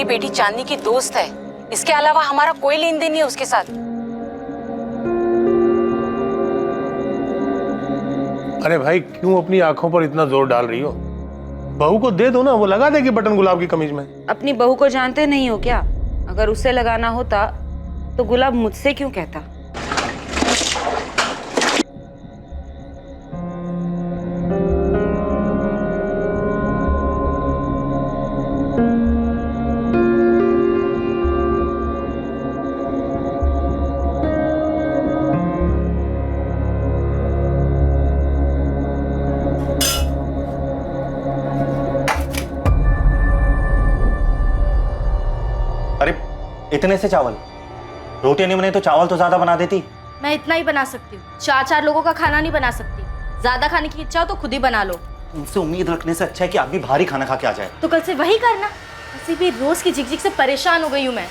बेटी चांदनी की दोस्त है, इसके अलावा हमारा कोई लेन देन नहीं है उसके साथ। अरे भाई क्यों अपनी आंखों पर इतना जोर डाल रही हो? बहू को दे दो ना, वो लगा देगी बटन गुलाब की कमीज में। अपनी बहू को जानते नहीं हो क्या? अगर उससे लगाना होता तो गुलाब मुझसे क्यों कहता? अरे इतने से चावल, रोटी नहीं बने तो चावल तो ज्यादा बना देती। मैं इतना ही बना सकती हूँ, 4-4 लोगों का खाना नहीं बना सकती। ज्यादा खाने की इच्छा हो तो खुद ही बना लो। तुमसे उम्मीद रखने से अच्छा है कि आदमी भारी खाना खा के आ जाए। तो कल से वही करना। वैसे भी रोज की झिकझिक से परेशान हो गई हूँ मैं।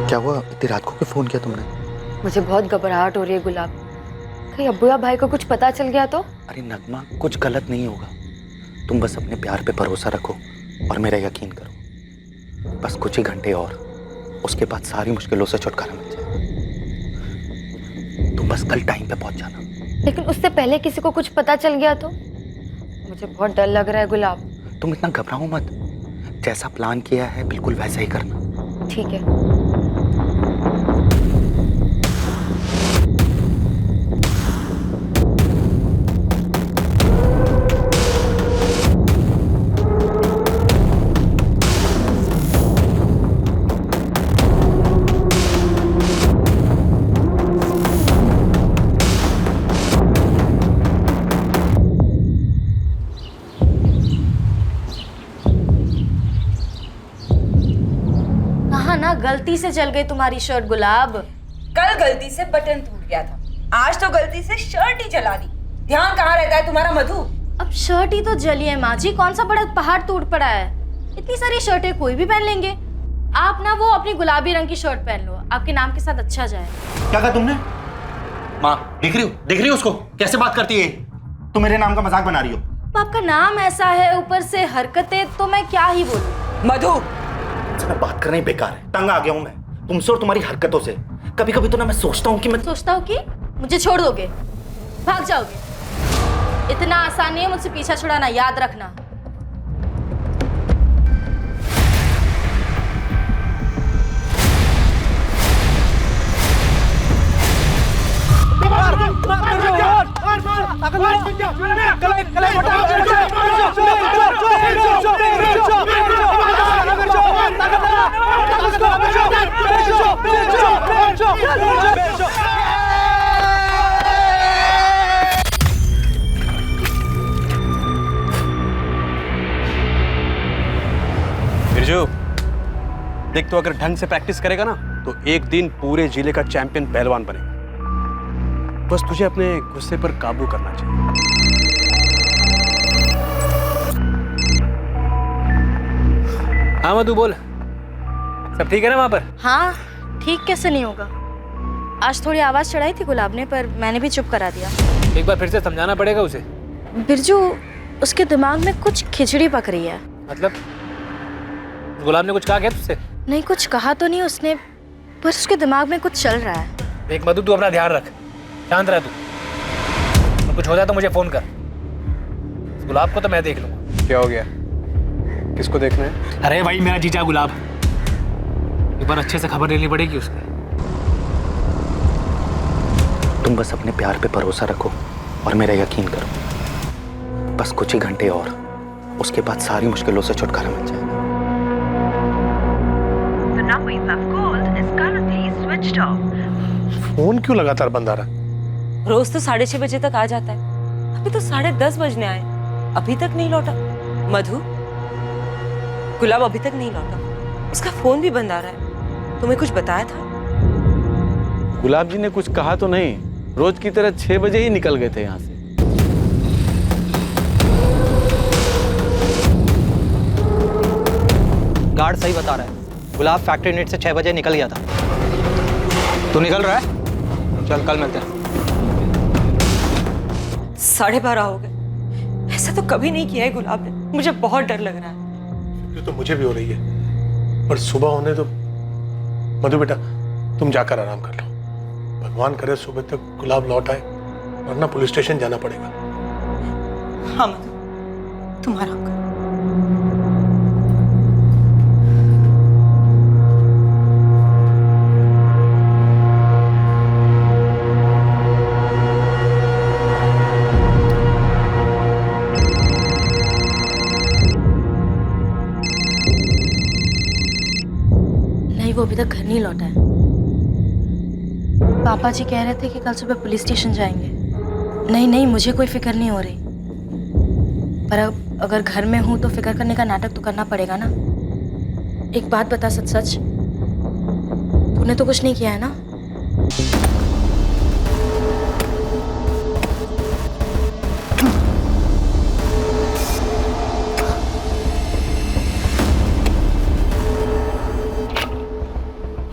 क्या हुआ, इतनी रात को क्यों फोन किया तुमने? मुझे बहुत घबराहट हो रही है गुलाब। कहीं अब्बू या भाई को कुछ पता चल गया तो? अरे नगमा, कुछ गलत नहीं होगा। तुम बस अपने प्यार पे भरोसा रखो और मेरा यकीन करो। बस कुछ ही घंटे और, उसके बाद सारी मुश्किलों से छुटकारा मिल जाए। तुम बस कल टाइम पे पहुंच जाना। लेकिन उससे पहले किसी को कुछ पता चल गया तो? मुझे बहुत डर लग रहा है गुलाब। तुम इतना घबराओ मत, जैसा प्लान किया है बिल्कुल वैसा ही करना। ठीक है। गलती से जल गई तुम्हारी शर्ट गुलाब। कल गलती से बटन टूट गया था, आज तो गलती से शर्ट ही जला दी। ध्यान कहाँ रहता है तुम्हारा मधु? अब शर्ट ही तो जली है माँ जी, कौन सा बड़ा पहाड़ टूट पड़ा है। इतनी सारी शर्टें कोई भी पहन लेंगे। आप ना वो अपनी गुलाबी रंग की शर्ट पहन लो, आपके नाम के साथ अच्छा जाए। क्या कहा तुमने? माँ देख रही हो उसको कैसे बात करती है? तुम मेरे नाम का मजाक बना रही हो। आपका नाम ऐसा है, ऊपर से हरकतें, तो मैं क्या ही बोलूं। मधु मैं बात करना ही बेकार है, तंग आ गया हूं मैं तुमसे और तुम्हारी हरकतों से। कभी कभी तो ना मैं सोचता हूँ कि मुझे छोड़ दोगे, भाग जाओगे। इतना आसान नहीं है मुझसे पीछा छुड़ाना, याद रखना। बिरजू देख, तो अगर ढंग से प्रैक्टिस करेगा ना तो एक दिन पूरे जिले का चैंपियन पहलवान बनेगा। बस तुझे अपने गुस्से पर काबू करना चाहिए। हाँ मधु बोल, सब ठीक है ना वहां पर? हाँ ठीक कैसे नहीं होगा। आज थोड़ी आवाज चढ़ाई थी गुलाब ने, पर मैंने भी चुप करा दिया। एक बार फिर से समझाना पड़ेगा उसे। बिरजू, उसके दिमाग में कुछ खिचड़ी पक रही है। मतलब गुलाब ने कुछ कहा क्या तुझसे? नहीं, कुछ कहा तो नहीं उसने, पर उसके दिमाग में कुछ चल रहा है। देख मधु, तू अपना ध्यान रख, शांत रह तू। तो कुछ हो जाए तो मुझे फोन कर। गुलाब को तो मैं देख लूंगा। क्या हो गया? किसको देखना है? अरे भाई मेरा जीजा गुलाब, एक बार अच्छे से खबर लेनी पड़ेगी उसकी। तुम बस अपने प्यार पे भरोसा रखो और मेरा यकीन करो। बस कुछ ही घंटे और, उसके बाद सारी मुश्किलों से छुटकारा मिल जाएगा। फोन क्यों लगातार बंद आ रहा? रोज तो 6:30 बजे तक आ जाता है, अभी तो 10:30 बजने आए। अभी तक नहीं लौटा? मधु, गुलाब अभी तक नहीं लौटा। उसका फोन भी बंद आ रहा है। तुम्हें कुछ बताया था? गुलाब जी ने कुछ कहा तो नहीं, रोज की तरह 6 बजे ही निकल गए थे यहाँ से। गार्ड सही बता रहा है, गुलाब फैक्ट्री यूनिट से 6 बजे निकल गया था। तू निकल रहा है? चल कल मिलते हैं। 12:30 हो गए। ऐसा तो कभी नहीं किया है गुलाब ने। मुझे बहुत डर लग रहा है। ये तो मुझे भी हो रही है, पर सुबह होने तो। मधु बेटा, तुम जाकर आराम कर लो। भगवान करे सुबह तक गुलाब लौट आए, वरना पुलिस स्टेशन जाना पड़ेगा। हाँ मधु, तुम आराम करो। वो अभी तक घर नहीं लौटा है। पापा जी कह रहे थे कि कल सुबह पुलिस स्टेशन जाएंगे। नहीं नहीं, मुझे कोई फिक्र नहीं हो रही, पर अब अगर घर में हूं तो फिक्र करने का नाटक तो करना पड़ेगा ना। एक बात बता, सच सच तूने तो कुछ नहीं किया है ना?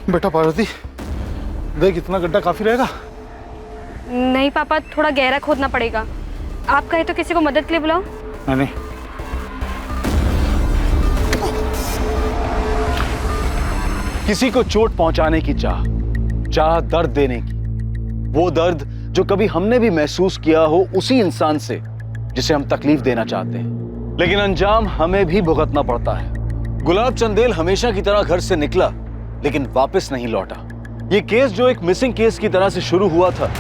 बेटा पार्वती, देख इतना गड्ढा काफी रहेगा। नहीं पापा, थोड़ा गहरा खोदना पड़ेगा। आप कहे तो किसी को मदद के लिए बुलाओ। नहीं, किसी को चोट पहुंचाने की चाह दर्द देने की, वो दर्द जो कभी हमने भी महसूस किया हो उसी इंसान से जिसे हम तकलीफ देना चाहते हैं, लेकिन अंजाम हमें भी भुगतना पड़ता है। गुलाब चंदेल हमेशा की तरह घर से निकला, लेकिन वापस नहीं लौटा। ये केस जो एक मिसिंग केस की तरह से शुरू हुआ था,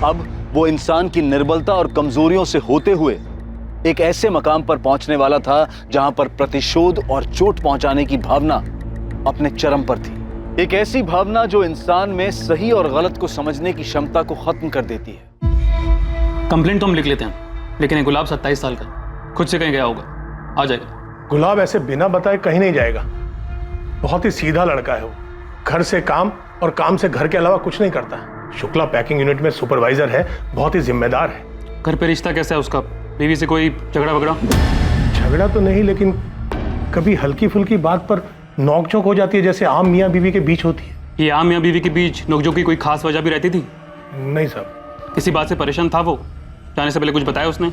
अब वो इंसान की निर्बलता और कमजोरियों से होते हुए एक ऐसे मकाम पर पहुंचने वाला था जहां पर प्रतिशोध और चोट पहुंचाने की भावना अपने चरम पर थी। एक ऐसी भावना जो इंसान में सही और गलत को समझने की क्षमता को खत्म कर देती है। कंप्लेंट तो हम लिख लेते हैं, लेकिन ये गुलाब 27 साल का खुद से कहीं गया होगा, आ जाएगा। गुलाब ऐसे बिना बताए कहीं नहीं जाएगा। बहुत ही सीधा लड़का है वो। घर से काम और काम से घर के अलावा कुछ नहीं करता। शुक्ला पैकिंग यूनिट में सुपरवाइजर है, बहुत ही जिम्मेदार है। घर पे रिश्ता कैसा है उसका? बीवी से कोई झगड़ा वगड़ा? झगड़ा तो नहीं, लेकिन कभी हल्की फुल्की बात पर नोकझोंक हो जाती है, जैसे आम मियाँ बीवी के बीच होती है। ये आम मियाँ बीवी के बीच नोकझोंक की कोई खास वजह भी रहती थी? नहीं साहब। किसी बात से परेशान था वो? जाने से पहले कुछ बताया उसने?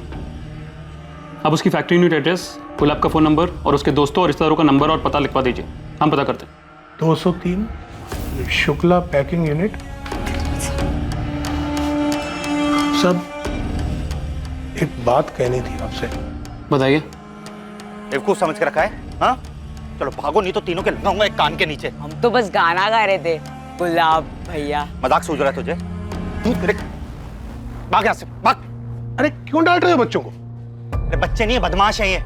अब उसकी फैक्ट्री यूनिट एड्रेस, गुलाब का फोन नंबर और उसके दोस्तों और रिश्तेदारों का नंबर और पता लिखवा दीजिए, हम पता करते हैं। 203 शुक्ला पैकिंग यूनिट। सब एक बात कहनी थी आपसे। बताइए। बेवकूफ समझ के रखा है? हाँ, चलो भागो, नहीं तो तीनों के लगाऊंगा एक कान के नीचे। हम तो बस गाना गा रहे थे गुलाब भैया। मजाक सूझ रहा है तुझे? भाग यहाँ से, भाग। अरे क्यों डांट रहे हो बच्चों को? अरे बच्चे नहीं है, बदमाश है ये।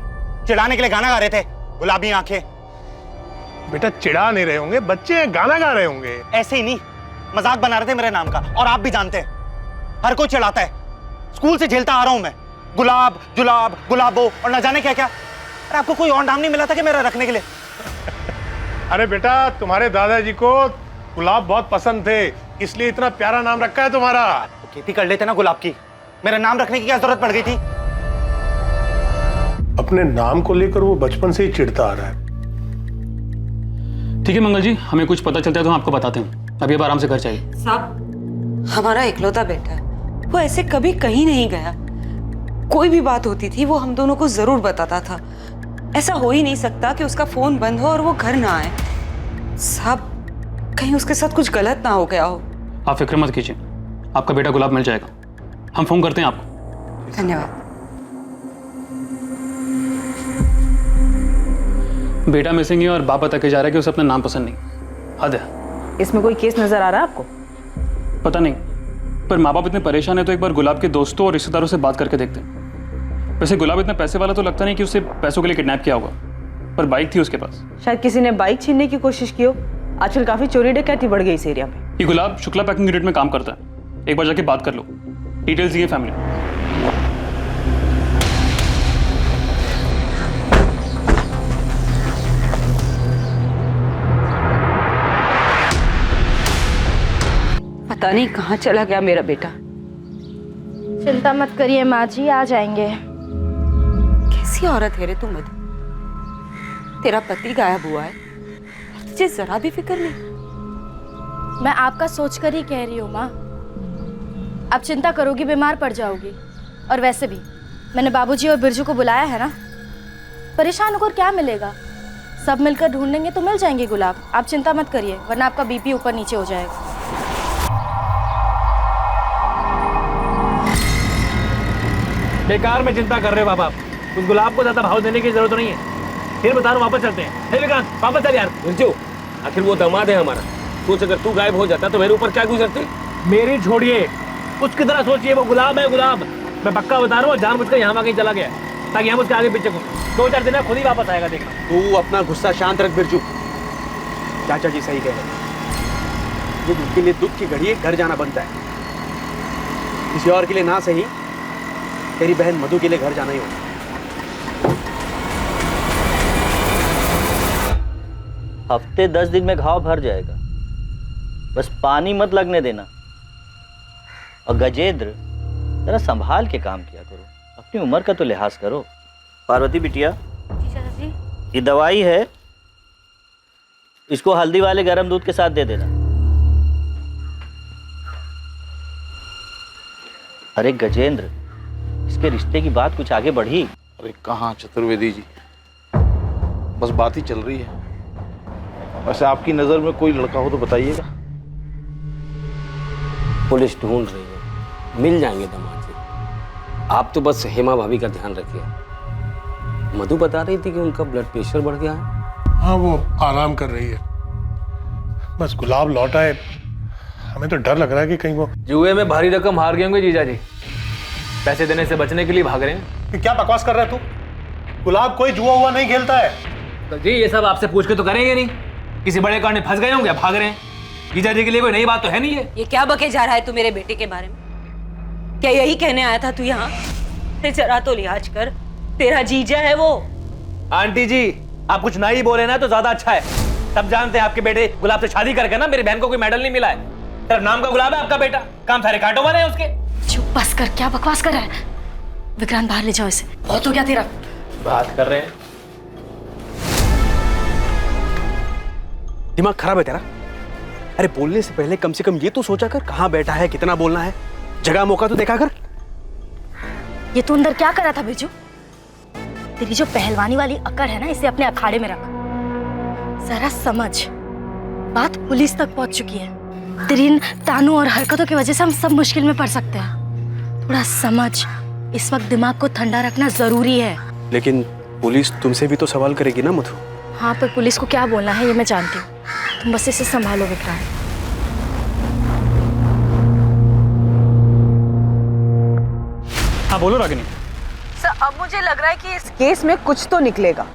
चिढ़ाने के लिए गाना गा रहे थे, गुलाबी आंखें। बेटा चिढ़ा नहीं रहे होंगे, बच्चे हैं, गाना गा रहे होंगे। ऐसे ही नहीं, मजाक बना रहे थे मेरे नाम का, और आप भी जानते हैं हर कोई चिढ़ाता है। स्कूल से झेलता आ रहा हूं मैं, गुलाब जुलाब गुलाबो और न जाने क्या क्या। अरे आपको कोई और नाम नहीं मिला था कि मेरा रखने के लिए? अरे बेटा, तुम्हारे दादाजी को गुलाब बहुत पसंद थे, इसलिए इतना प्यारा नाम रखा है तुम्हारा। तो खेती कर लेते ना गुलाब की, मेरा नाम रखने की क्या जरूरत पड़ गई थी? अपने नाम को लेकर वो बचपन से ही चिढ़ता आ रहा है। ठीक है मंगल जी, हमें कुछ पता चलता है तो हम आपको बताते हैं। अभी अब आराम से घर चाहिए। साहब, हमारा इकलौता बेटा है, वो ऐसे कभी कहीं नहीं गया। कोई भी बात होती थी वो हम दोनों को जरूर बताता था। ऐसा हो ही नहीं सकता कि उसका फोन बंद हो और वो घर ना आए। साहब, कहीं उसके साथ कुछ गलत ना हो गया हो। आप फिक्र मत कीजिए, आपका बेटा गुलाब मिल जाएगा। हम फोन करते हैं आपको। धन्यवाद। बेटा मिसिंग है और बाप बता के जा रहा है कि उसे अपना नाम पसंद नहीं। हद है। इसमें कोई केस नजर आ रहा है आपको? पता नहीं, पर माँ बाप इतने परेशान है तो एक बार गुलाब के दोस्तों और रिश्तेदारों से बात करके देखते हैं। वैसे गुलाब इतना पैसे वाला तो लगता नहीं कि उसे पैसों के लिए किडनैप किया होगा, पर बाइक थी उसके पास। शायद किसी ने बाइक छीनने की कोशिश की हो। आजकल काफी चोरी डकैती बढ़ गई इस एरिया में। ये गुलाब शुक्ला पैकिंग यूनिट में काम करता है, एक बार जाके बात कर लो। डिटेल्स दिए फैमिली। पता नहीं कहाँ चला गया मेरा बेटा। चिंता मत करिए माँ जी, आ जाएंगे। कैसी औरत है रे तू मधु? तेरा पति गायब हुआ है, तुझे जरा भी फिक्र नहीं। मैं आपका सोच कर ही कह रही हूँ माँ। आप चिंता करोगी बीमार पड़ जाओगी। और वैसे भी मैंने बाबूजी और बिरजू को बुलाया है ना, परेशान होकर क्या मिलेगा? सब मिलकर ढूंढेंगे तो मिल जाएंगे गुलाब। आप चिंता मत करिए, वरना आपका बीपी ऊपर नीचे हो जाएगा। बेकार में चिंता कर रहे हो बाबा। उस गुलाब को ज्यादा भाव देने की जरूरत नहीं है। फिर बता रहा हूँ, वापस चलते हैं। हे विक्रांत, वापस चल यार। बिरजू, आखिर वो दामाद है हमारा। सोच अगर तू गायब हो जाता तो मेरे ऊपर क्या गुजरती। मेरी छोड़िए, उसकी तरह सोचिए। वो गुलाब है, गुलाब। मैं पक्का बता रहा हूँ, जानबूझकर यहाँ कहीं चला गया ताकि हम उसके आगे पीछे घूमें। 2-4 दिन में खुद ही वापस आएगा, देखना। तू अपना गुस्सा शांत रख बिरजू। चाचा जी सही कह रहे हैं। जो दुख के लिए दुख की घड़ी है, घर जाना बनता है। किसी और के लिए ना सही, तेरी बहन मधु के लिए घर जाना ही होगा। हफ्ते 10 दिन में घाव भर जाएगा, बस पानी मत लगने देना। और गजेंद्र, जरा संभाल के काम किया करो, अपनी उम्र का तो लिहाज करो। पार्वती बिटिया, जी चाचा जी। ये दवाई है, इसको हल्दी वाले गर्म दूध के साथ दे देना। अरे गजेंद्र, इसके रिश्ते की बात कुछ आगे बढ़ी? अरे कहाँ चतुर्वेदी जी, बस बात ही चल रही है। वैसे आपकी नजर में कोई लड़का हो तो बताइएगा। पुलिस ढूंढ रही है, मिल जाएंगे दामाद जी। आप तो बस हेमा भाभी का ध्यान रखिए। मधु बता रही थी कि उनका ब्लड प्रेशर बढ़ गया है। हाँ, वो आराम कर रही है। बस गुलाब लौट आए, हमें तो डर लग रहा है कि कहीं वो जुए में भारी रकम हार गए होंगे जीजा जी, पैसे देने से बचने के लिए भाग रहे हैं। क्या बकवास कर रहा है तू? गुलाब कोई जुआ हुआ नहीं खेलता है। तो जी ये सब आपसे पूछ के तो करेंगे नहीं। किसी बड़े कारण में फंस गए होंगे, भाग रहे हैं। जीजा जी के लिए कोई नई बात तो है नहीं है। ये क्या बके जा रहा है तू मेरे बेटे के बारे में? क्या यही कहने आया था तू यहाँ? जरा तो लिहाज कर, तेरा जीजा है वो। आंटी जी, आप कुछ ना ही बोले ना तो ज्यादा अच्छा है। सब जानते हैं आपके बेटे गुलाब से शादी करके ना मेरी बहन को कोई मेडल नहीं मिला है। सिर्फ नाम का गुलाब है आपका बेटा, काम सारे कांटों वाले हैं उसके। चुप बस कर, क्या बकवास कर रहा है? विक्रांत बाहर ले जाओ इसे, बहुत हो गया तेरा। बात कर रहे हैं। दिमाग खराब है तेरा? अरे बोलने से पहले कम से कम ये तो सोचा कर, कहाँ बैठा है, कितना बोलना है। जगह मौका तो देखा कर। ये तू अंदर क्या कर रहा था बिरजू? तेरी जो पहलवानी वाली अकड़ है ना, इसे अपने अखाड़े में रख। जरा समझ, बात पुलिस तक पहुंच चुकी है। तेरी इन तानों और हरकतों की वजह से हम सब मुश्किल में पड़ सकते हैं। थोड़ा समझ, इस वक्त दिमाग को ठंडा रखना जरूरी है। लेकिन पुलिस तुमसे भी तो सवाल करेगी ना मधु। हाँ, पर पुलिस को क्या बोलना है ये मैं जानती हूँ। तुम बस इसे संभालो विक्रांत। हाँ बोलो रागिनी। सर, अब मुझे लग रहा है कि इस केस में कुछ तो निकलेगा।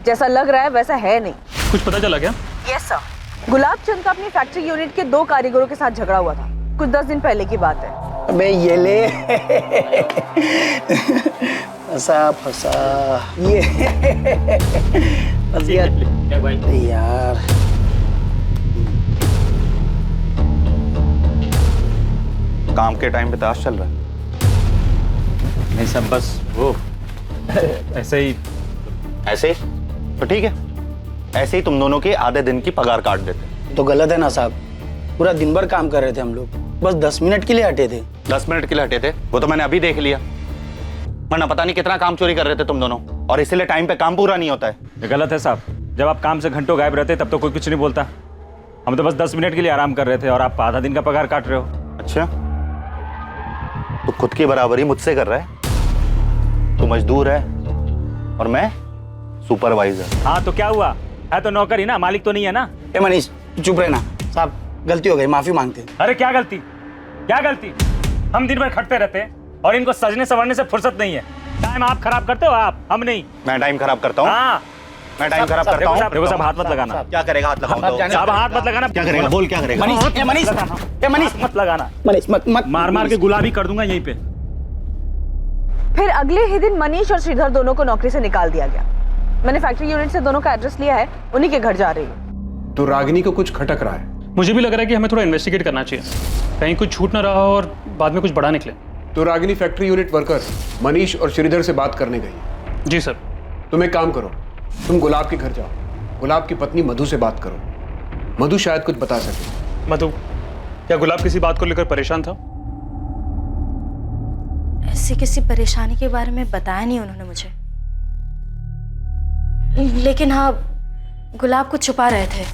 जैसा लग रहा है वैसा है नहीं। कुछ पता चला क्या? यस सर, गुलाब चंद का अपनी फैक्ट्री यूनिट के 2 कारीगरों के साथ झगड़ा हुआ था। कुछ 10 दिन पहले की बात है। अबे ये ले फंसा फंसा ये फंस गया यार। काम के टाइम पे ताश चल रहा है। नहीं सब बस वो ऐसे ही। ऐसे तो ठीक है, ऐसे ही तुम दोनों के आधे दिन की पगार काट देते। तो गलत है ना साहब, पूरा दिन भर काम कर रहे थे हम लोग, बस 10 मिनट के लिए हटे थे। 10 मिनट के लिए हटे थे, वो तो मैंने अभी देख लिया। वरना पता नहीं कितना काम चोरी कर रहे थे तुम दोनों, और इसीलिए टाइम पे काम पूरा नहीं होता है। ये गलत है साहब। जब आप काम से घंटों गायब रहते तब तो कोई कुछ नहीं बोलता। हम तो बस 10 मिनट के लिए आराम कर रहे थे और आप आधा दिन का पगार काट रहे हो। अच्छा, तो खुद की बराबरी मुझसे कर रहा है। तू मजदूर है और मैं सुपरवाइजर। हाँ तो क्या हुआ, है तो नौकर ही ना, मालिक तो नहीं है ना। ए मनीष चुप रहना। साहब गलती हो गई, माफी मांगते हैं। अरे क्या गलती, क्या गलती? हम दिन भर खटते रहते हैं और इनको सजने संवरने से फुर्सत नहीं है। टाइम आप खराब करते हो, आप, हम नहीं। मैं टाइम खराब करता हूँ? हाँ मैं टाइम खराब करता हूँ। देखो साहब, हाथ मत लगाना। क्या करेगा हाथ लगाऊंगा? साहब हाथ मत लगाना। क्या करेगा? बोल क्या करेगा? मनीष मत लगाना। मनीष मत मार मार के गुलाबी कर दूंगा यहीं पे। फिर अगले ही दिन मनीष और श्रीधर दोनों को नौकरी से निकाल दिया गया। मैंने फैक्ट्री यूनिट से दोनों का एड्रेस लिया है, उन्हीं के घर जा रही हूँ। तो रागिनी को कुछ खटक रहा है। मुझे भी लग रहा है कि हमें थोड़ा इन्वेस्टिगेट करना चाहिए, कहीं कुछ छूट ना रहा हो और बाद में कुछ बड़ा निकले। तो Ragini factory unit workers Manish और श्रीधर से बात करने गई। जी सर। तुम एक काम करो, तुम गुलाब के घर जाओ, गुलाब की पत्नी मधु से बात करो, मधु शायद कुछ बता सके। मधु, क्या गुलाब किसी बात को लेकर परेशान था? ऐसी किसी परेशानी के बारे में बताया नहीं उन्होंने मुझे, लेकिन हाँ गुलाब को छुपा रहे थे।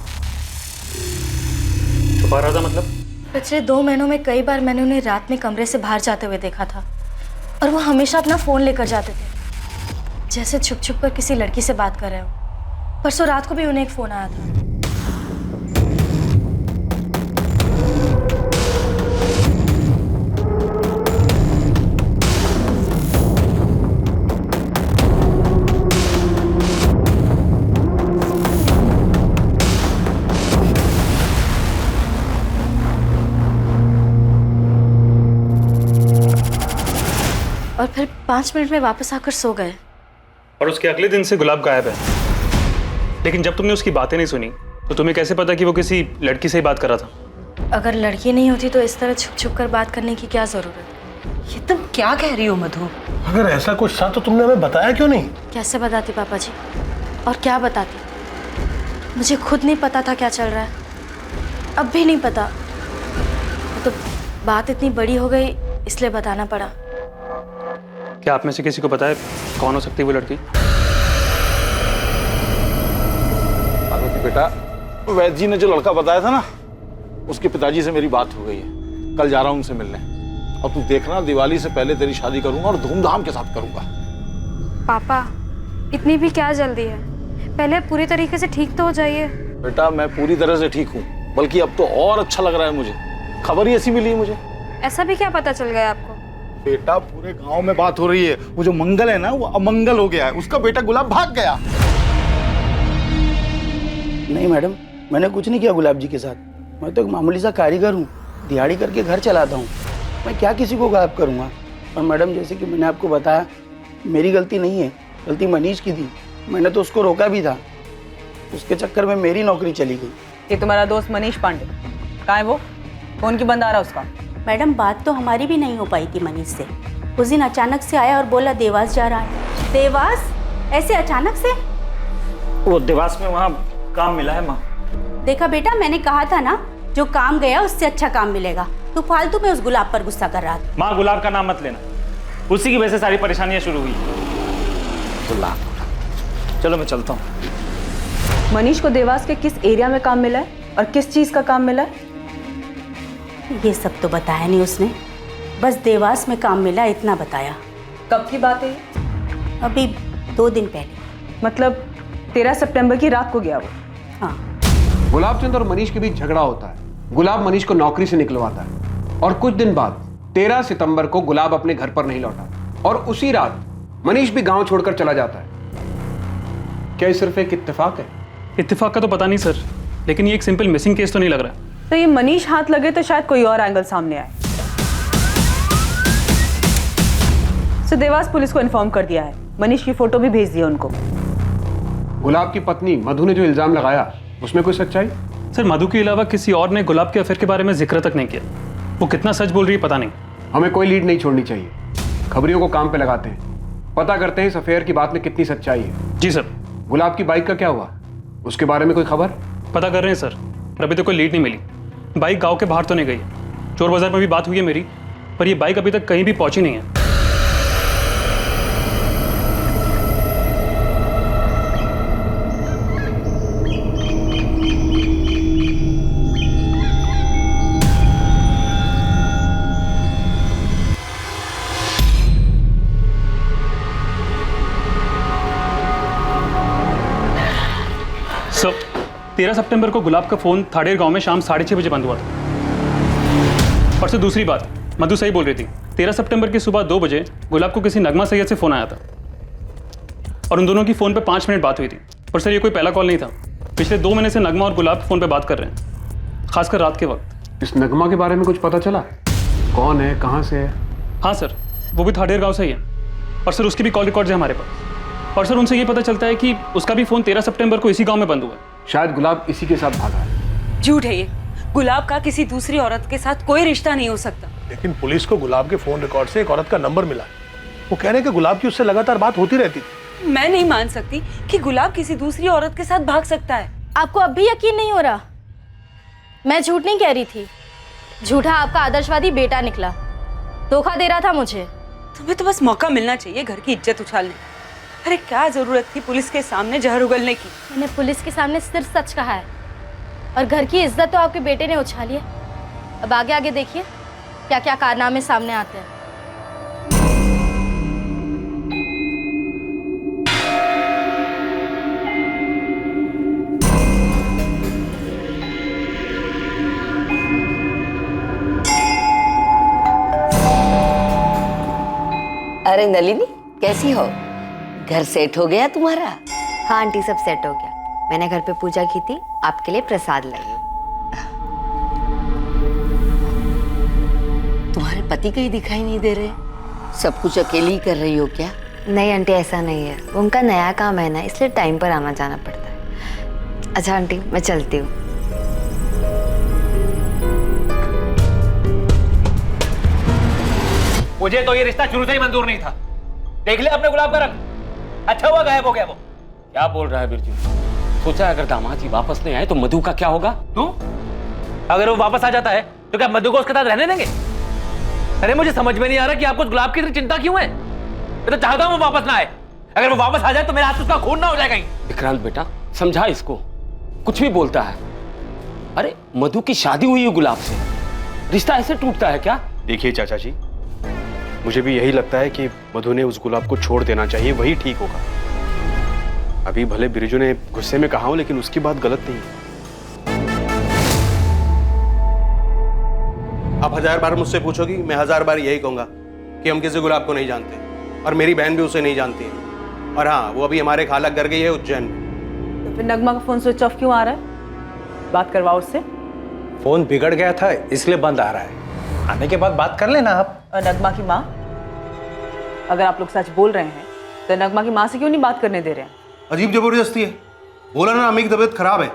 छुपा रहा था मतलब? पिछले 2 महीनों में कई बार मैंने उन्हें रात में कमरे से बाहर जाते हुए देखा था और वो हमेशा अपना फोन लेकर जाते थे, जैसे छुप छुप कर किसी लड़की से बात कर रहे हो। परसों रात को भी उन्हें एक फोन आया था। और फिर 5 मिनट में वापस आकर सो गए। और उसके अगले दिन से गुलाब गायब है। लेकिन जब तुमने उसकी बातें नहीं सुनी तो तुम्हें कैसे पता कि वो किसी लड़की से ही बात कर रहा था? अगर लड़की नहीं होती तो इस तरह छुप छुप कर बात करने की क्या जरूरत? ये तुम क्या कह रही हो मधु? अगर ऐसा कुछ था तो तुमने हमें बताया क्यों नहीं? कैसे बताती पापा जी, और क्या बताती? मुझे खुद नहीं पता था क्या चल रहा है, अब भी नहीं पता। तो बात इतनी बड़ी हो गई इसलिए बताना पड़ा। क्या आप में से किसी को पता है कौन हो सकती है वो लड़की? पार्वती बेटा, वैद्य जी ने जो लड़का बताया था ना, उसके पिताजी से मेरी बात हो गई है। कल जा रहा हूँ उनसे मिलने, और तू देखना दिवाली से पहले तेरी शादी करूंगा और धूमधाम के साथ करूंगा। पापा इतनी भी क्या जल्दी है, पहले पूरी तरीके से ठीक तो हो जाइए। बेटा मैं पूरी तरह से ठीक हूँ, बल्कि अब तो और अच्छा लग रहा है मुझे। खबर ही ऐसी मिली है मुझे। ऐसा भी क्या पता चल गया आपको? बेटा पूरे गांव में बात हो रही है, वो जो मंगल है ना वो अमंगल हो गया है, उसका बेटा गुलाब भाग गया। नहीं मैडम, मैंने कुछ नहीं किया गुलाब जी के साथ। मैं तो एक मामूली सा कारीगर हूँ, दिहाड़ी करके घर चलाता हूँ। मैं क्या किसी को गायब करूँगा? और मैडम जैसे कि मैंने आपको बताया, मेरी गलती नहीं है, गलती मनीष की थी। मैंने तो उसको रोका भी था, उसके चक्कर में मेरी नौकरी चली गई। ये तुम्हारा दोस्त मनीष पांडे कहाँ है? वो फोन की बंद आ रहा उसका। मैडम बात तो हमारी भी नहीं हो पाई थी मनीष से। उस दिन अचानक से आया और बोला देवास जा रहा है। देवास? ऐसे अचानक से? वो देवास में वहाँ काम मिला है माँ। देखा बेटा, मैंने कहा था ना, जो काम गया उससे अच्छा काम मिलेगा। तू फालतू में उस गुलाब पर गुस्सा कर रहा था। माँ गुलाब का नाम मत लेना, उसी की वजह से सारी परेशानियां शुरू हुई। गुलाब, चलो मैं चलता हूँ। मनीष को देवास के किस एरिया में काम मिला है और किस चीज का काम मिला है? ये सब तो बताया नहीं उसने, बस देवास में काम मिला इतना बताया। कब की बात है? अभी 2 दिन पहले। मतलब 13 सितंबर की रात को गया वो? हाँ। गुलाब चंद और मनीष के बीच झगड़ा होता है। गुलाब मनीष को नौकरी से निकलवाता है और कुछ दिन बाद 13 सितंबर को गुलाब अपने घर पर नहीं लौटा और उसी रात मनीष भी गांव छोड़कर चला जाता है। क्या ये सिर्फ एक इत्तेफाक है? इत्तेफाक का तो पता नहीं सर, लेकिन ये एक सिंपल मिसिंग केस तो नहीं लग रहा है। तो ये मनीष हाथ लगे तो शायद कोई और एंगल सामने आए। तो देवास पुलिस को इन्फॉर्म कर दिया है, मनीष की फोटो भी भेज दी है उनको। गुलाब की पत्नी मधु ने जो इल्जाम लगाया उसमें कोई सच्चाई? सर मधु के अलावा किसी और ने गुलाब के अफेयर के बारे में जिक्र तक नहीं किया। वो कितना सच बोल रही है पता नहीं। हमें कोई लीड नहीं छोड़नी चाहिए, खबरियों को काम पे लगाते हैं, पता करते हैं इस अफेयर की बात में कितनी सच्चाई है। जी सर। गुलाब की बाइक का क्या हुआ, उसके बारे में कोई खबर? पता कर रहे हैं सर, अभी तो कोई लीड नहीं मिली। बाइक गांव के बाहर तो नहीं गई, चोर बाजार में भी बात हुई है मेरी, पर ये बाइक अभी तक कहीं भी पहुंची नहीं है। सर 13 सितंबर को गुलाब का फोन थाड़ेर गांव में शाम 6:30 बजे बंद हुआ था। और से दूसरी बात, मधु सही बोल रही थी, 13 सितंबर की सुबह 2 बजे गुलाब को किसी नगमा सैयद से फोन आया था और उन दोनों की फोन पे 5 मिनट बात हुई थी। पर सर ये कोई पहला कॉल नहीं था, पिछले 2 महीने से नगमा और गुलाब फोन पे बात कर रहे हैं, खासकर रात के वक्त। इस नगमा के बारे में कुछ पता चला? कौन है, कहाँ से है? हाँ सर, वो भी थाड़ेर गाँव से ही है और सर उसकी भी कॉल रिकॉर्ड्स है हमारे पास। और सर उनसे ये पता चलता है कि उसका भी फोन 13 सितंबर को इसी गांव में बंद हुआ है। शायद गुलाब इसी के साथ भागा है। झूठ है ये, गुलाब का किसी दूसरी औरत के साथ कोई रिश्ता नहीं हो सकता। लेकिन पुलिस को गुलाब के फोन रिकॉर्ड से एक औरत का नंबर मिला। वो कह रहे हैं कि गुलाब की उससे लगातार बात होती रहती थी। मैं नहीं मान सकती कि गुलाब किसी दूसरी औरत के साथ भाग सकता है। आपको अब भी यकीन नहीं हो रहा? मैं झूठ नहीं कह रही थी, झूठा आपका आदर्शवादी बेटा निकला, धोखा दे रहा था मुझे। तुम्हें तो बस मौका मिलना चाहिए घर की इज्जत उछालने। अरे क्या जरूरत थी पुलिस के सामने जहर उगलने की? मैंने पुलिस के सामने सिर्फ सच कहा है और घर की इज्जत तो आपके बेटे ने उछाली है। अब आगे आगे देखिए क्या क्या कारनामे सामने आते हैं। अरे नलिनी, कैसी हो? घर सेट हो गया तुम्हारा? हाँ आंटी, सब सेट हो गया। मैंने घर पे पूजा की थी, आपके लिए प्रसाद लाई हूँ। तुम्हारे पति कहीं दिखाई नहीं दे रहे? सब कुछ अकेली ही कर रही हो क्या? नहीं आंटी, ऐसा नहीं है, उनका नया काम है ना, इसलिए टाइम पर आना जाना पड़ता है। अच्छा आंटी, मैं चलती हूँ। मुझे तो ये रिश्ता शुरू से ही मंजूर नहीं था। देख ले अपने गुलाब का रंग, अच्छा हुआ गायब हो गया वो। क्या बोल रहा है बिरजू? सोचा अगर दामाद जी वापस नहीं आए तो मधु का क्या होगा? तू अगर वो वापस आ जाता है तो क्या मधु को उसके साथ रहने देंगे? अरे मुझे समझ में नहीं आ रहा कि आपको गुलाब की चिंता क्यों है। मैं तो चाहता हूं वो वापस ना आए। अगर वो वापस आ जाए तो मेरे हाथ से उसका खून ना हो जाए कहीं। विक्रांत बेटा, समझा इसको, कुछ भी बोलता है। अरे मधु की शादी हुई है गुलाब से, रिश्ता ऐसे टूटता है क्या? देखिए चाचा जी, मुझे भी यही लगता है कि मधु ने उस गुलाब को छोड़ देना चाहिए, वही ठीक होगा। अभी भले बिरजू ने गुस्से में कहा हो, लेकिन उसकी बात गलत नहीं। आप 1000 बार मुझसे पूछोगी, मैं 1000 बार यही कहूंगा कि हम किसी गुलाब को नहीं जानते और मेरी बहन भी उसे नहीं जानती है। और हाँ, वो अभी हमारे खाला घर गई है उज्जैन में। तो फिर नगमा का फोन स्विच ऑफ क्यों आ रहा है? बात करवाओ उससे। फोन बिगड़ गया था इसलिए बंद आ रहा है, आने के बाद बात कर लेना आप। और नगमा की माँ, अगर आप लोग सच बोल रहे हैं तो नगमा की माँ से क्यों नहीं बात करने दे रहे हैं? अजीब जबरदस्ती है। बोला ना अम्मी की तबीयत खराब है।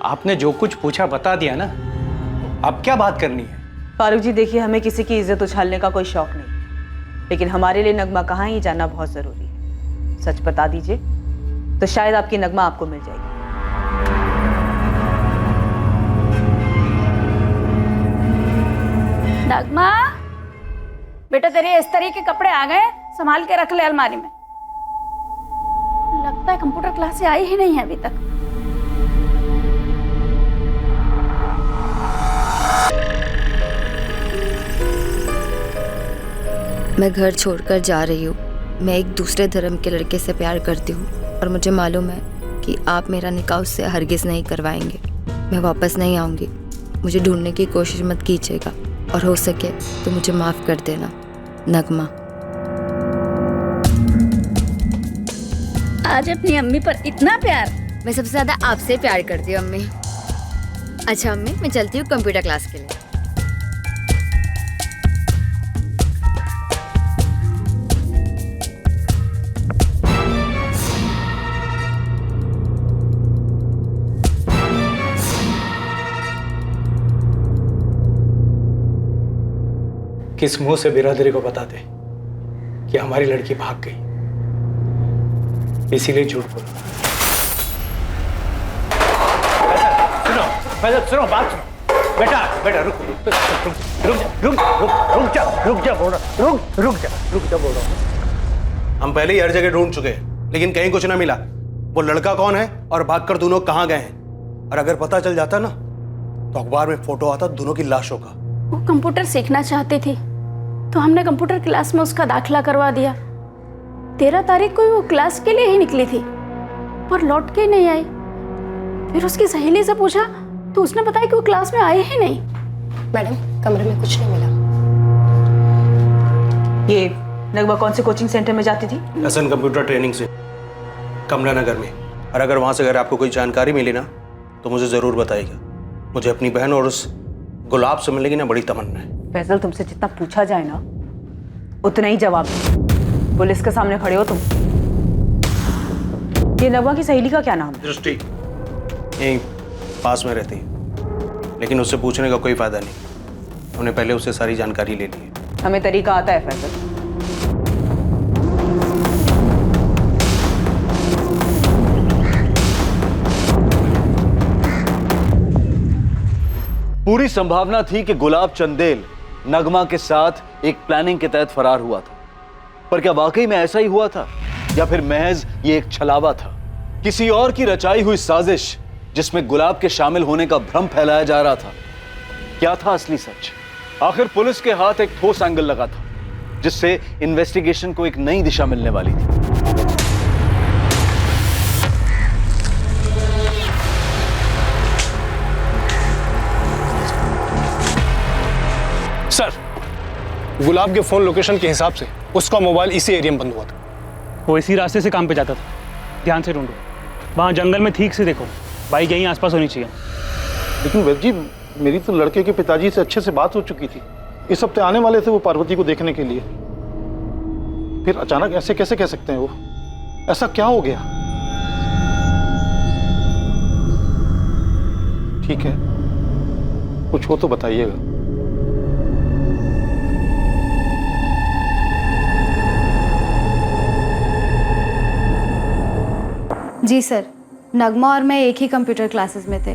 आपने जो कुछ पूछा बता दिया ना, अब क्या बात करनी है? फारूक जी देखिए, हमें किसी की इज्जत उछालने का कोई शौक नहीं, लेकिन हमारे लिए नगमा कहाँ ही जानना बहुत जरूरी है। सच बता दीजिए तो शायद आपकी नगमा आपको मिल जाएगी। नगमा बेटा, तेरे इस तरह के कपड़े आ गए, संभाल के रख ले अलमारी में। लगता है कंप्यूटर क्लास से आई ही नहीं है अभी तक। मैं घर छोड़कर जा रही हूँ। मैं एक दूसरे धर्म के लड़के से प्यार करती हूँ और मुझे मालूम है कि आप मेरा निकाह उससे हरगिज़ नहीं करवाएंगे। मैं वापस नहीं आऊँगी, मुझे ढूंढने की कोशिश मत कीजिएगा और हो सके तो मुझे माफ़ कर देना। नगमा। आज अपनी अम्मी पर इतना प्यार? मैं सबसे ज़्यादा आपसे प्यार करती हूँ अम्मी। अच्छा अम्मी, मैं चलती हूँ कंप्यूटर क्लास के लिए। किस मुंह से बिरादरी को बताते कि हमारी लड़की भाग गई, इसीलिए झूठ बोला। सुनो बात सुनो। बेटा रुक जा बोल रहा हूँ। हम पहले ही हर जगह ढूंढ चुके हैं, लेकिन कहीं कुछ ना मिला। वो लड़का कौन है और भागकर दोनों कहाँ गए हैं, और अगर पता चल जाता ना तो अखबार में फोटो आता दोनों की लाशों का। वो कंप्यूटर सीखना चाहती थी तो हमने कंप्यूटर क्लास में उसका दाखिला करवा दिया। 13 तारीख को वो क्लास के लिए ही निकली थी पर लौट के नहीं आई। फिर उसकी सहेली से पूछा तो उसने बताया कि वो क्लास में आई ही नहीं। मैडम, कमरे में कुछ नहीं मिला। ये नगमा कौन से कोचिंग सेंटर में जाती थी? एसएन कंप्यूटर ट्रेनिंग से, कमला नगर में। और अगर वहां से अगर आपको कोई जानकारी मिली ना तो मुझे जरूर बताइएगा। मुझे अपनी बहन और उस गुलाब से मिलने की ना बड़ी तमन्ना है। फैसल, तुमसे जितना पूछा जाए ना उतना ही जवाब दो। पुलिस के सामने खड़े हो तुम। ये नगमा की सहेली का क्या नाम है? दृष्टि, यहीं पास में रहती है। लेकिन उससे पूछने का कोई फायदा नहीं। हमने पहले उससे सारी जानकारी ले ली है। हमें तरीका आता है फैजल। पूरी संभावना थी कि गुलाब चंदेल नगमा के साथ एक प्लानिंग के तहत फरार हुआ था, पर क्या वाकई में ऐसा ही हुआ था या फिर महज ये एक छलावा था, किसी और की रचाई हुई साजिश जिसमें गुलाब के शामिल होने का भ्रम फैलाया जा रहा था? क्या था असली सच? आखिर पुलिस के हाथ एक ठोस एंगल लगा था जिससे इन्वेस्टिगेशन को एक नई दिशा मिलने वाली थी। सर, गुलाब के फोन लोकेशन के हिसाब से उसका मोबाइल इसी एरिया में बंद हुआ था। वो इसी रास्ते से काम पे जाता था। ध्यान से ढूंढो, वहाँ जंगल में ठीक से देखो, बाइक यहीं आसपास होनी चाहिए। लेकिन वैद जी, मेरी तो लड़के के पिताजी से अच्छे से बात हो चुकी थी। इस हफ्ते आने वाले थे वो पार्वती को देखने के लिए। फिर अचानक ऐसे कैसे कह सकते हैं? वो ऐसा क्या हो गया? ठीक है, कुछ हो तो बताइएगा। जी सर, नगमा और मैं एक ही कंप्यूटर क्लासेस में थे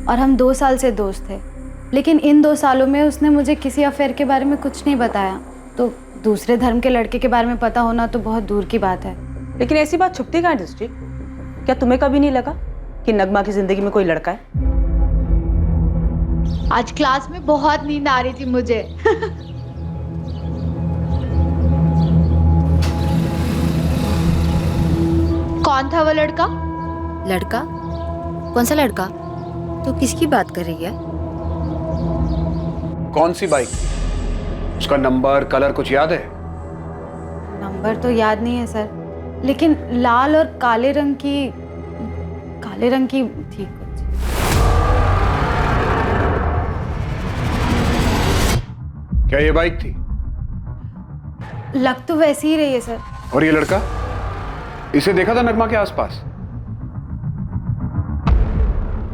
और हम 2 साल से दोस्त थे। लेकिन इन 2 सालों में उसने मुझे किसी अफेयर के बारे में कुछ नहीं बताया, तो दूसरे धर्म के लड़के के बारे में पता होना तो बहुत दूर की बात है। लेकिन ऐसी बात छुपती कहाँ दृष्टि? क्या तुम्हें कभी नहीं लगा कि नगमा की जिंदगी में कोई लड़का है? आज क्लास में बहुत नींद आ रही थी मुझे। कौन था वो लड़का? लड़का? कौन सा लड़का? तो किसकी बात कर रही है? कौन सी बाइक? उसका नंबर, कलर कुछ याद है? नंबर तो याद नहीं है सर, लेकिन लाल और काले रंग की थी कुछ। क्या ये बाइक थी? लग तो वैसी ही रही है सर। और ये लड़का? इसे देखा था नगमा के आसपास?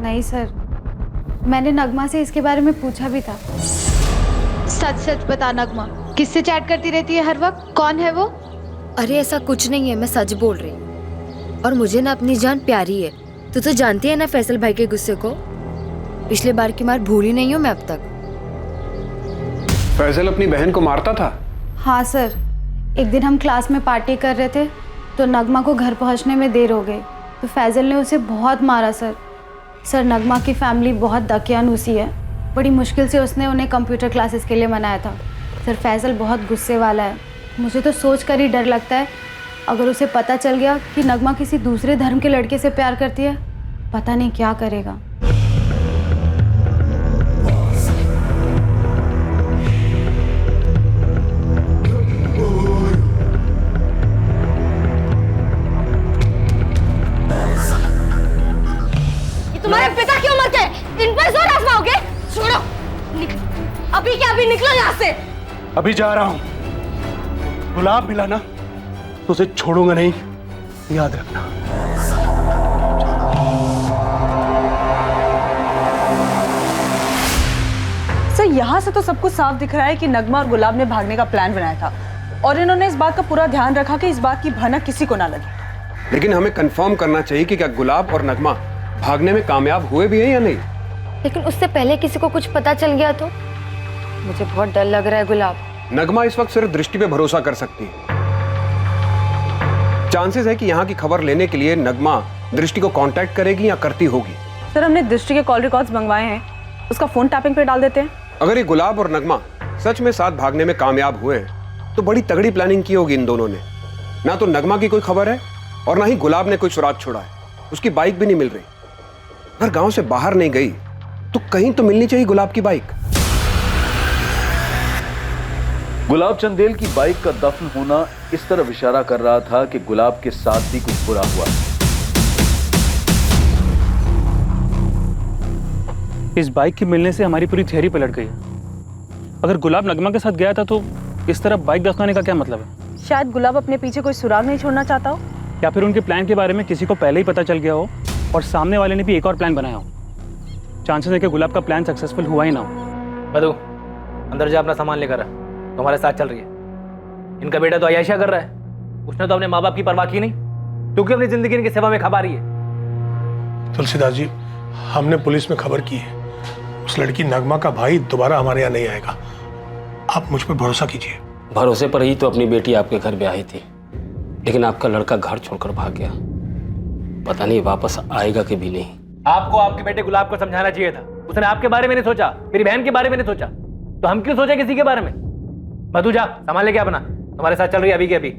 नहीं सर, मैंने नगमा से इसके बारे में पूछा भी था। सच सच बता नगमा, किससे चैट करती रहती है हर वक्त? कौन है वो? अरे ऐसा कुछ नहीं है, मैं सच बोल रही हूँ। और मुझे ना अपनी जान प्यारी है। तू तो जानती है ना फैसल भाई के गुस्से को। पिछले बार की मार भूली नहीं हूँ मैं अब तक। फैजल अपनी बहन को मारता था? हाँ सर, एक दिन हम क्लास में पार्टी कर रहे थे तो नगमा को घर पहुंचने में देर हो गई तो फैजल ने उसे बहुत मारा सर। नगमा की फैमिली बहुत दकियानूसी है, बड़ी मुश्किल से उसने उन्हें कंप्यूटर क्लासेस के लिए मनाया था। सर फैजल बहुत गुस्से वाला है। मुझे तो सोच कर ही डर लगता है, अगर उसे पता चल गया कि नगमा किसी दूसरे धर्म के लड़के से प्यार करती है, पता नहीं क्या करेगा। तुम्हारे पिता की उम्र के इन पर जोर आजमाओगे? छोड़ो, अभी क्या अभी निकलो यहाँ से। अभी जा रहा हूं। गुलाब मिला ना तो उसे छोड़ूंगा नहीं, याद रखना। सर यहाँ से तो सब कुछ साफ दिख रहा है कि नगमा और गुलाब ने भागने का प्लान बनाया था और इन्होंने इस बात का पूरा ध्यान रखा कि इस बात की भनक किसी को ना लगे। लेकिन हमें कंफर्म करना चाहिए कि क्या गुलाब और नगमा भागने में कामयाब हुए भी हैं या नहीं। लेकिन उससे पहले किसी को कुछ पता चल गया तो? मुझे बहुत डर लग रहा है गुलाब। नगमा इस वक्त सिर्फ दृष्टि पे भरोसा कर सकती है। चांसेस है कि यहाँ की खबर लेने के लिए नगमा दृष्टि को कांटेक्ट करेगी या करती होगी। सर हमने दृष्टि के कॉल रिकॉर्ड्स मंगवाए हैं, उसका फोन टैपिंग पे डाल देते हैं। अगर ये गुलाब और नगमा सच में साथ भागने में कामयाब हुए हैं तो बड़ी तगड़ी प्लानिंग की होगी इन दोनों ने। ना तो नगमा की कोई खबर है और ना ही गुलाब ने कोई सुराग छोड़ा है। उसकी बाइक भी नहीं मिल रही। अगर गांव से बाहर नहीं गई तो कहीं तो मिलनी चाहिए गुलाब की बाइक। गुलाब चंदेल की बाइक का दफन होना इस तरफ इशारा कर रहा था कि गुलाब के साथ भी कुछ बुरा हुआ। इस बाइक के मिलने से हमारी पूरी थियरी पलट गई है। अगर गुलाब नगमा के साथ गया था तो इस तरफ बाइक दफनाने का क्या मतलब है? शायद गुलाब अपने पीछे कोई सुराग नहीं छोड़ना चाहता हो, या फिर उनके प्लान के बारे में किसी को पहले ही पता चल गया हो और सामने वाले ने भी एक और प्लान बनाया हो। चांसेस है कि गुलाब का प्लान सक्सेसफुल हुआ ही ना हो। मधु, अंदर जा, अपना सामान लेकर आ, तुम्हारे साथ चल रही है। इनका बेटा तो अयाशा कर रहा है, उसने तो अपने माँ बाप की परवाह की नहीं, क्योंकि अपनी जिंदगी इनकी सेवा में खपा रही है। तुलसीदास जी, हमने पुलिस में खबर की है, उस लड़की नगमा का भाई दोबारा हमारे यहाँ नहीं आएगा। आप मुझ पर भरोसा कीजिए। भरोसे पर ही तो अपनी बेटी आपके घर ब्याही थी, लेकिन आपका लड़का घर छोड़कर भाग गया। पता नहीं वापस आएगा कि भी नहीं। आपको आपके बेटे गुलाब को समझाना चाहिए था, उसने आपके बारे में नहीं सोचा, मेरी बहन के बारे में नहीं सोचा, तो हम क्यों सोचे किसी के बारे में। मधु जा, सामान लेके अपना, तुम्हारे साथ चल रही है अभी के अभी।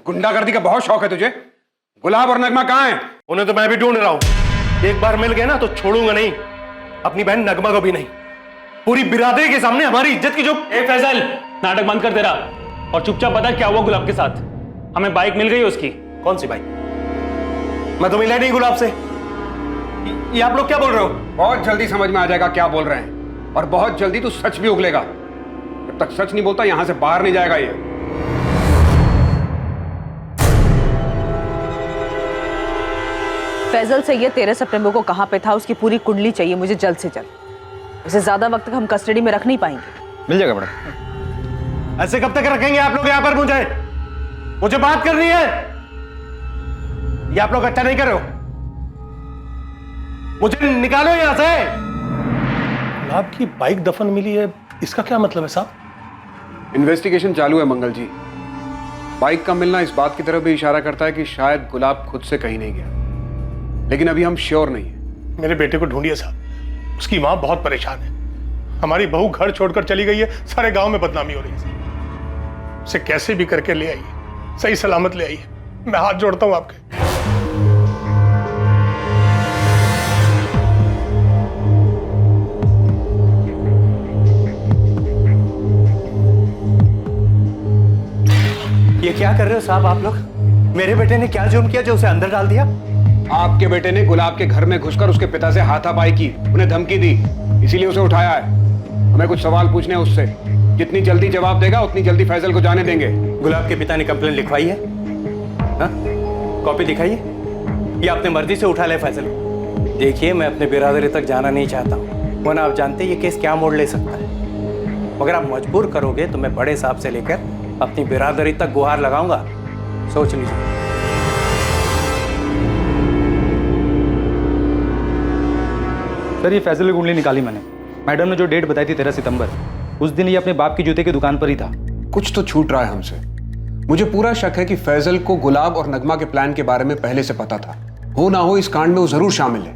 गुंडागर्दी का बहुत शौक है तुझे। गुलाब और नगमा कहाँ हैं? उन्हें तो मैं भी ढूंढ रहा हूं। एक बार मिल गए ना तो छोड़ूंगा नहीं, अपनी बहन नगमा को भी नहीं। पूरी बिरादरी के सामने हमारी इज्जत की जो। फैजल, नाटक बंद कर दे रहा और चुपचाप बता क्या हुआ गुलाब के साथ। हमें बाइक मिल गई है उसकी। कौन सी बाइक? मैं तो मिला नहीं गुलाब से। ये आप लोग क्या बोल रहे हो? बहुत जल्दी समझ में आ जाएगा क्या बोल रहे हैं, और बहुत जल्दी तू सच भी उगलेगा। जब तक सच नहीं बोलता यहां से बाहर नहीं जाएगा ये। फैजल से ये 13 सितंबर को कहाँ पे था उसकी पूरी कुंडली चाहिए मुझे जल्द से जल्द। उसे ज्यादा वक्त तक हम कस्टडी में रख नहीं पाएंगे। मिल जाएगा मैडम। ऐसे कब तक रखेंगे आप लोग यहाँ पर? मुझे बात करनी है। ये आप लोग अच्छा नहीं कर रहे हो, मुझे निकालो यहां से। गुलाब की बाइक दफन मिली है, इसका क्या मतलब है साहब? इन्वेस्टिगेशन चालू है मंगल जी। बाइक का मिलना इस बात की तरफ भी इशारा करता है कि शायद गुलाब खुद से कहीं नहीं गया, लेकिन अभी हम श्योर नहीं है। मेरे बेटे को ढूंढिए साहब, उसकी माँ बहुत परेशान है। हमारी बहू घर छोड़कर चली गई है, सारे गांव में बदनामी हो रही है। उसे कैसे भी करके ले आइए, सही सलामत ले आइए। मैं हाथ जोड़ता हूं आपके। ये क्या कर रहे हो साहब आप लोग? मेरे बेटे ने क्या जुर्म किया जो उसे अंदर डाल दिया? आपके बेटे ने गुलाब के घर में घुसकर उसके पिता से हाथापाई की, उन्हें धमकी दी, इसीलिए उसे उठाया है। हमें कुछ सवाल पूछने हैं उससे। जितनी जल्दी जवाब देगा उतनी जल्दी फैजल को जाने देंगे। गुलाब के पिता ने कंप्लेंट लिखवाई है? कॉपी दिखाइए। ये अपने मर्जी से उठा ले फैजल। देखिए, मैं अपने बिरादरी तक जाना नहीं चाहता हूँ, वरना आप जानते हैं ये केस क्या मोड़ ले सकता है। मगर आप मजबूर करोगे तो मैं बड़े साहब से लेकर अपनी बिरादरी तक गुहार लगाऊंगा। सोच लीजिए। सर, ये फैजल की कुंडली निकाली मैंने। मैडम ने जो डेट बताई थी 13 सितंबर, उस दिन ये अपने बाप की जूते की दुकान पर ही था। कुछ तो छूट रहा है हमसे। मुझे पूरा शक है कि फैजल को गुलाब और नगमा के प्लान के बारे में पहले से पता था। हो ना हो इस कांड में वो जरूर शामिल है।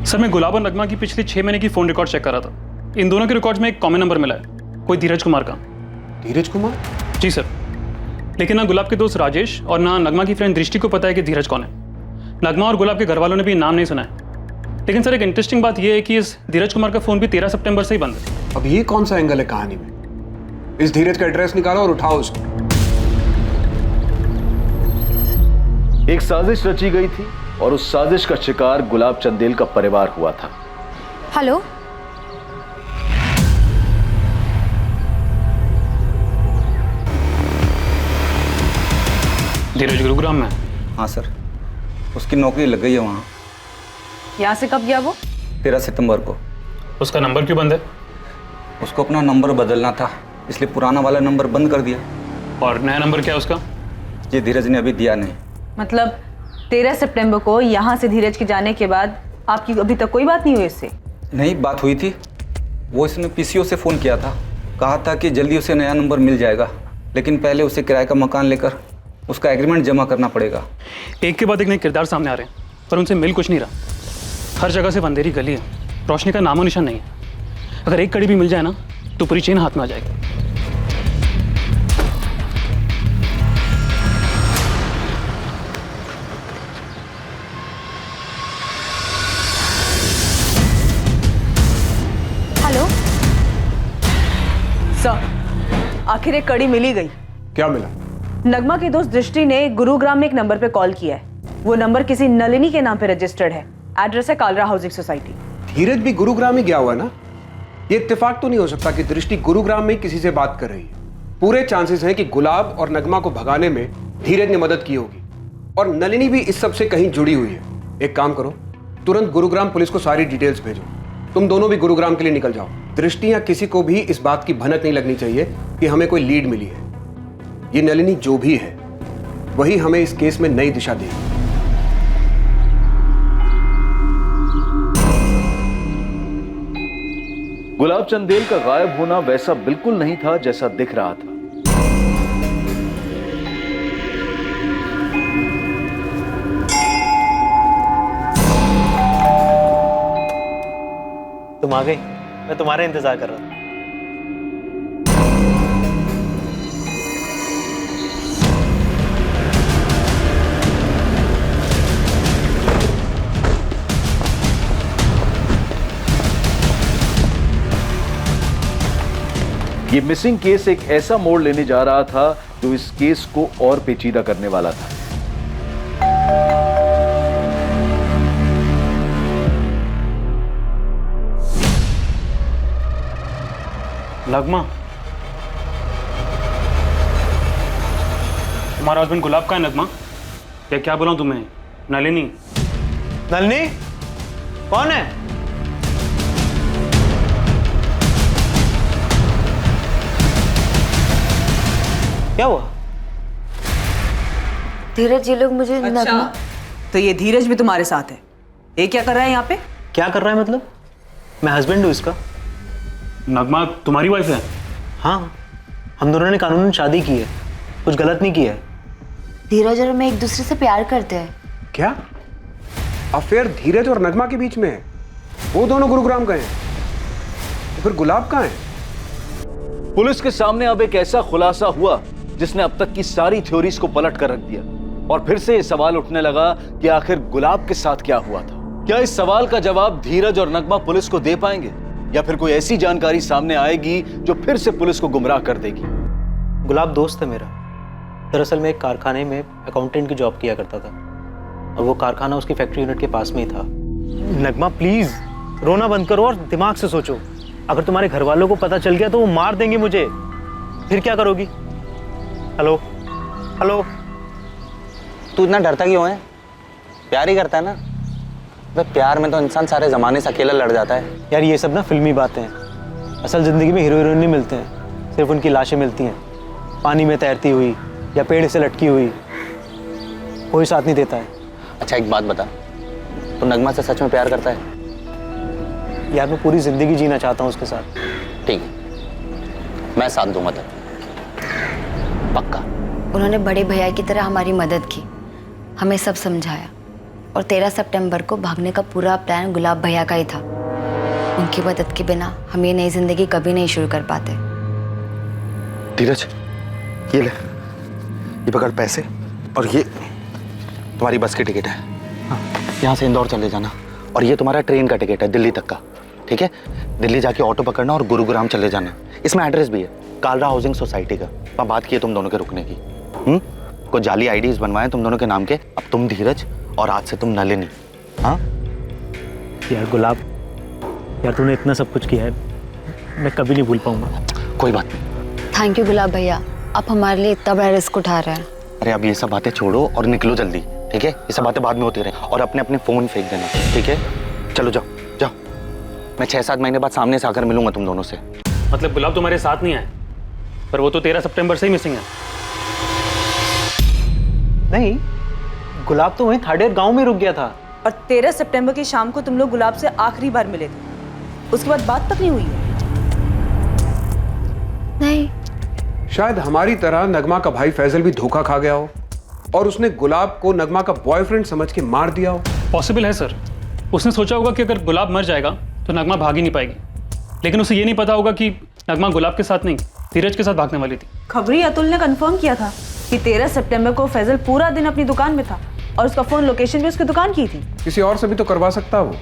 सर, मैं गुलाब और नगमा की पिछले 6 महीने की फोन रिकॉर्ड चेक कर रहा था। इन दोनों के रिकॉर्ड्स में एक कॉमन नंबर मिला है, कोई धीरज कुमार का। धीरज कुमार? जी सर, लेकिन ना गुलाब के दोस्त राजेश और ना नगमा की फ्रेंड दृष्टि को पता है कि धीरज कौन है। नगमा और गुलाब के घर वालों ने भी नाम नहीं सुना है। लेकिन सर, एक इंटरेस्टिंग बात यह है कि इस धीरज कुमार का फोन भी 13 सितंबर से ही बंद है। अब ये कौन सा एंगल है कहानी में? इस धीरज का एड्रेस निकालो और उठाओ उसको। एक साजिश रची गई थी और उस साजिश का शिकार गुलाब चंदेल का परिवार हुआ था। हेलो, धीरज गुरुग्राम में? हाँ सर, उसकी नौकरी लग गई है वहाँ। यहाँ से कब गया वो? 13 सितंबर को। उसका नंबर क्यों बंद है? उसको अपना नंबर बदलना था, इसलिए पुराना वाला नंबर बंद कर दिया। और नया नंबर क्या है उसका? ये धीरज ने अभी दिया नहीं। मतलब 13 सितंबर को यहाँ से धीरज के जाने के बाद आपकी अभी तक कोई बात नहीं हुई इससे? नहीं, बात हुई थी। वो इसने पीसीओ से फ़ोन किया था, कहा था कि जल्दी उसे नया नंबर मिल जाएगा, लेकिन पहले उसे किराए का मकान लेकर उसका एग्रीमेंट जमा करना पड़ेगा। एक के बाद एक नए किरदार सामने आ रहे हैं, पर उनसे मिल कुछ नहीं रहा। हर जगह से अंधेरी गली है, रोशनी का नामो निशान नहीं है। अगर एक कड़ी भी मिल जाए ना तो पूरी चेन हाथ में आ जाएगी। हेलो, आखिर एक कड़ी मिली गई। क्या मिला? नगमा की दोस्त दृष्टि ने गुरुग्राम में एक नंबर पे कॉल किया है। वो नंबर किसी नलिनी के नाम पे रजिस्टर्ड है। एड्रेस है कालरा हाउसिंग सोसाइटी। धीरज भी गुरुग्राम ही गया हुआ है ना? ये इत्तेफाक तो नहीं हो सकता कि दृष्टि गुरुग्राम में ही किसी से बात कर रही है। पूरे चांसेस हैं कि गुलाब और नगमा को भगाने में धीरज ने मदद की होगी और नलिनी भी इस सब से कहीं जुड़ी हुई है। एक काम करो, तुरंत गुरुग्राम पुलिस को सारी डिटेल्स भेजो। तुम दोनों भी गुरुग्राम के लिए निकल जाओ। दृष्टि या किसी को भी इस बात की भनक नहीं लगनी चाहिए कि हमें कोई लीड मिली है। ये नलिनी जो भी है वही हमें इस केस में नई दिशा देगी। गुलाब चंदेल का गायब होना वैसा बिल्कुल नहीं था जैसा दिख रहा था। तुम आ गई, मैं तुम्हारा इंतजार कर रहा था। ये मिसिंग केस एक ऐसा मोड़ लेने जा रहा था जो इस केस को और पेचीदा करने वाला था। नगमा, तुम्हारा हस्बैंड गुलाब का है नगमा? या क्या बुलाऊं तुम्हें? नलिनी? नलिनी कौन है? क्या हुआ? धीरज, ये लोग मुझे अच्छा, तो ये धीरज भी तुम्हारे साथ है? ये क्या कर रहा है यहाँ पे? क्या कर रहा है मतलब? मैं हस्बैंड हूँ इसका। नगमा तुम्हारी वाइफ है? हाँ, हम दोनों ने कानूनन शादी की है, कुछ गलत नहीं किया है। धीरज और मैं एक दूसरे से प्यार करते हैं। क्या अफेयर धीरज और नगमा के बीच में है? वो दोनों गुरुग्राम गए हैं, तो फिर गुलाब कहाँ है? पुलिस के सामने अब एक ऐसा खुलासा हुआ जिसने अब तक की सारी थ्योरीज को पलट कर रख दिया और फिर से ये सवाल उठने लगा कि आखिर गुलाब के साथ क्या हुआ था। क्या इस सवाल का जवाब धीरज और नगमा पुलिस को दे पाएंगे या फिर कोई ऐसी जानकारी सामने आएगी जो फिर से पुलिस को गुमराह कर देगी? गुलाब दोस्त है मेरा। दरअसल मैं एक कारखाने में अकाउंटेंट की जॉब किया करता था और वो कारखाना उसकी फैक्ट्री यूनिट के पास में ही था। नगमा प्लीज रोना बंद करो और दिमाग से सोचो। अगर तुम्हारे घर वालों को पता चल गया तो वो मार देंगे मुझे, फिर क्या करोगी? हेलो हेलो, तू इतना डरता क्यों है? प्यार ही करता है ना? तो प्यार में तो इंसान सारे जमाने से अकेला लड़ जाता है। यार ये सब ना फिल्मी बातें हैं। असल जिंदगी में हीरो हीरोइन नहीं मिलते हैं, सिर्फ उनकी लाशें मिलती हैं, पानी में तैरती हुई या पेड़ से लटकी हुई। कोई साथ नहीं देता है। अच्छा एक बात बता, तो नगमा से सच में प्यार करता है? यार मैं पूरी जिंदगी जीना चाहता हूँ उसके साथ। ठीक है, मैं साथ दूंगा तेरा, पक्का। उन्होंने बड़े भैया की तरह हमारी मदद की, हमें सब समझाया और 13 सितंबर को भागने का पूरा प्लान गुलाब भैया का ही था। उनकी मदद के बिना हम ये नई जिंदगी कभी नहीं शुरू कर पाते। धीरज, ये ले, ये पकड़ पैसे और ये तुम्हारी बस की टिकट है। हाँ, यहाँ से इंदौर चले जाना और ये तुम्हारा ट्रेन का टिकट है दिल्ली तक का। ठीक है, दिल्ली जाके ऑटो पकड़ना और गुरुग्राम चले जाना। इसमें एड्रेस भी है, कालरा हाउसिंग सोसाइटी का। वहाँ बात की है तुम दोनों के रुकने की। कुछ जाली आईडीज बनवाए तुम दोनों के नाम के। अब तुम धीरज और आज से तुम नलिनी। हाँ यार गुलाब, यार तूने इतना सब कुछ किया है, मैं कभी नहीं भूल पाऊंगा। कोई बात नहीं। थैंक यू गुलाब भैया, आप हमारे लिए इतना बड़ा रिस्क उठा रहे हैं। अरे अब ये सब बातें छोड़ो और निकलो जल्दी, ठीक है? ये सब बातें बाद में होती रहे और अपने अपने फोन फेंक देना, ठीक है? चलो जाओ जाओ, मैं 6-7 महीने बाद सामने से आकर मिलूंगा तुम दोनों से। मतलब गुलाब तुम्हारे साथ नहीं आए, पर वो तो 13 सितंबर से ही मिसिंग है। नहीं, गुलाब तो वहीं थाडेर गांव में रुक गया था। और 13 सितंबर की शाम को तुम लोग गुलाब से आखिरी बार मिले थे, उसके बाद बात तक नहीं हुई है? नहीं। शायद हमारी तरह नगमा का भाई फैजल भी धोखा खा गया हो और उसने गुलाब को नगमा का बॉयफ्रेंड समझ के मार दिया हो। पॉसिबल है सर। उसने सोचा होगा कि अगर गुलाब मर जाएगा तो नगमा भाग ही नहीं पाएगी, लेकिन उसे ये नहीं पता होगा कि नगमा गुलाब के साथ नहीं धीरज के साथ भागने वाली थी। खबरी अतुल ने कंफर्म किया था कि 13 सितंबर को फैजल पूरा दिन अपनी दुकान में था और उसका फोन लोकेशन भी उसकी दुकान की थी। किसी और से भी तो करवा सकता वो,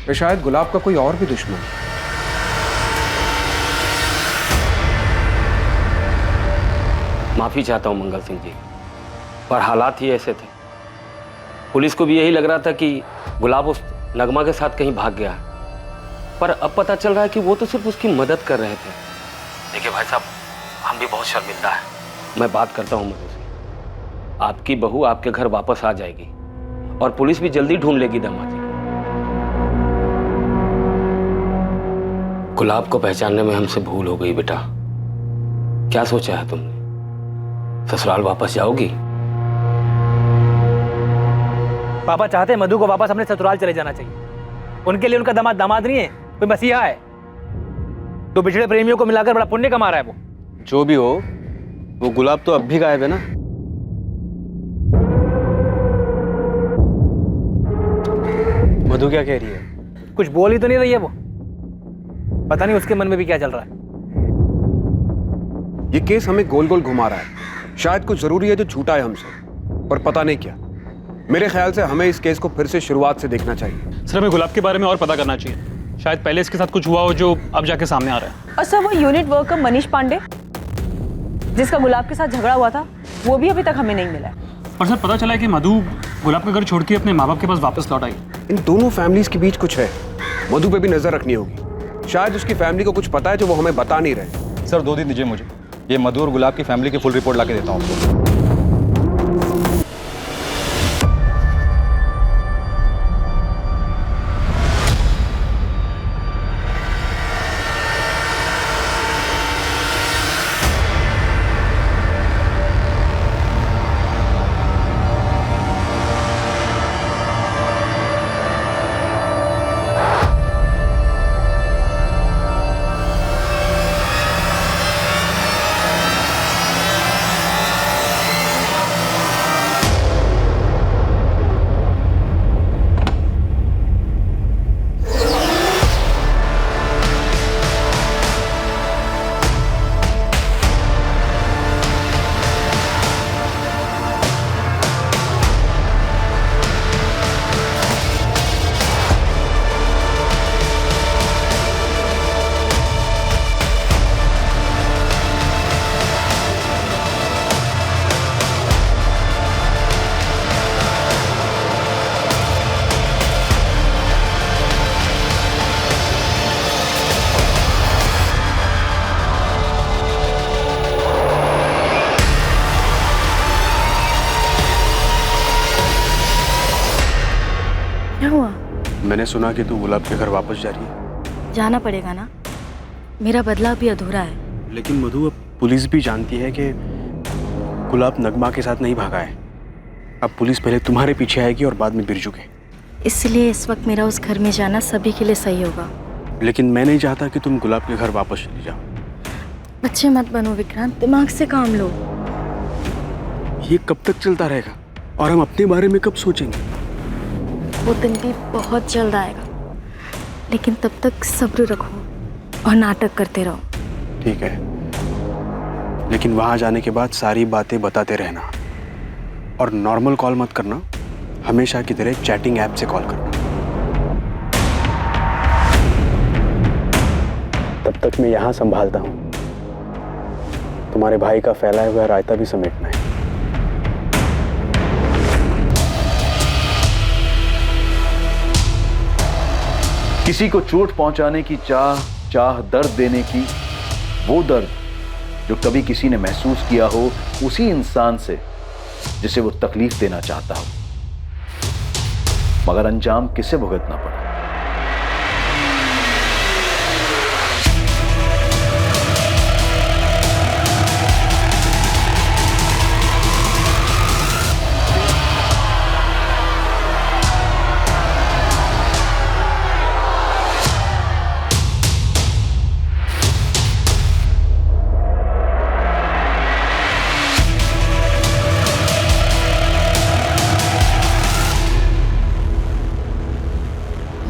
या शायद गुलाब का कोई और भी दुश्मन। माफ़ी चाहता हूँ मंगल सिंह जी, पर हालात ही ऐसे थे। पुलिस को भी यही लग रहा था कि गुलाब उस नगमा के साथ कहीं भाग गया है, पर अब पता चल रहा है कि वो तो सिर्फ उसकी मदद कर रहे थे। देखिए भाई साहब, हम भी बहुत शर्मिंदा है। मैं बात करता हूँ मधु से, आपकी बहू आपके घर वापस आ जाएगी और पुलिस भी जल्दी ढूंढ लेगी दामाजी को। गुलाब को पहचानने में हमसे भूल हो गई बेटा। क्या सोचा है तुमने? ससुराल वापस जाओगी? पापा चाहते हैं मधु को वापस अपने ससुराल चले जाना चाहिए। उनके लिए उनका दामाद नहीं है, कोई मसीहा है। तो बिछड़े प्रेमियों को मिलाकर बड़ा पुण्य कमा रहा है वो। जो भी हो, वो गुलाब तो अब भी गायब है ना। मधु क्या कह रही है? कुछ बोल ही तो नहीं रही है वो। पता नहीं उसके मन में भी क्या चल रहा है। ये केस हमें गोल गोल घुमा रहा है। शायद कुछ जरूरी है जो छूटा है हमसे, पर पता नहीं क्या। मेरे ख्याल से हमें इस केस को फिर से शुरुआत से देखना चाहिए। सर, हमें गुलाब के बारे में और पता करना चाहिए। शायद पहले इसके साथ कुछ हुआ हो जो अब जाके सामने आ रहा है। और सर, वो यूनिट वर्कर मनीष पांडे जिसका गुलाब के साथ झगड़ा हुआ था, वो भी अभी तक हमें नहीं मिला है। और सर, पता चला है कि मधु गुलाब का घर छोड़ के अपने माँ बाप के पास वापस लौट आई। इन दोनों फैमिलीज के बीच कुछ है। मधु पे भी नजर रखनी होगी। शायद उसकी फैमिली को कुछ पता है जो वो हमें बता नहीं रहे। सर 2 दिन दीजिए मुझे, ये मधु और गुलाब की फैमिली की फुल रिपोर्ट ला के देता हूँ आपको। मैंने सुना कि तू गुलाब के घर वापस जा रही है। जाना पड़ेगा ना, मेरा बदला भी अधूरा है। लेकिन मधु, अब पुलिस भी जानती है कि गुलाब नगमा के साथ नहीं भागा है। अब पुलिस पहले तुम्हारे पीछे आएगी और बाद में बिरजू के। इसलिए इस वक्त मेरा उस घर में जाना सभी के लिए सही होगा। लेकिन मैं नहीं चाहता कि तुम गुलाब के घर वापस चली जाओ। बच्चे मत बनो विक्रांत, दिमाग से काम लो। ये कब तक चलता रहेगा और हम अपने बारे में कब सोचेंगे? वो दिन भी बहुत जल्द आएगा, लेकिन तब तक सब्र रखो और नाटक करते रहो। ठीक है, लेकिन वहां जाने के बाद सारी बातें बताते रहना और नॉर्मल कॉल मत करना, हमेशा की तरह चैटिंग ऐप से कॉल करना। तब तक मैं यहां संभालता हूं। तुम्हारे भाई का फैलाया हुआ रायता भी समेटना है। किसी को चोट पहुंचाने की चाह दर्द देने की, वो दर्द जो कभी किसी ने महसूस किया हो उसी इंसान से जिसे वो तकलीफ देना चाहता हो, मगर अंजाम किसे भुगतना पड़ा।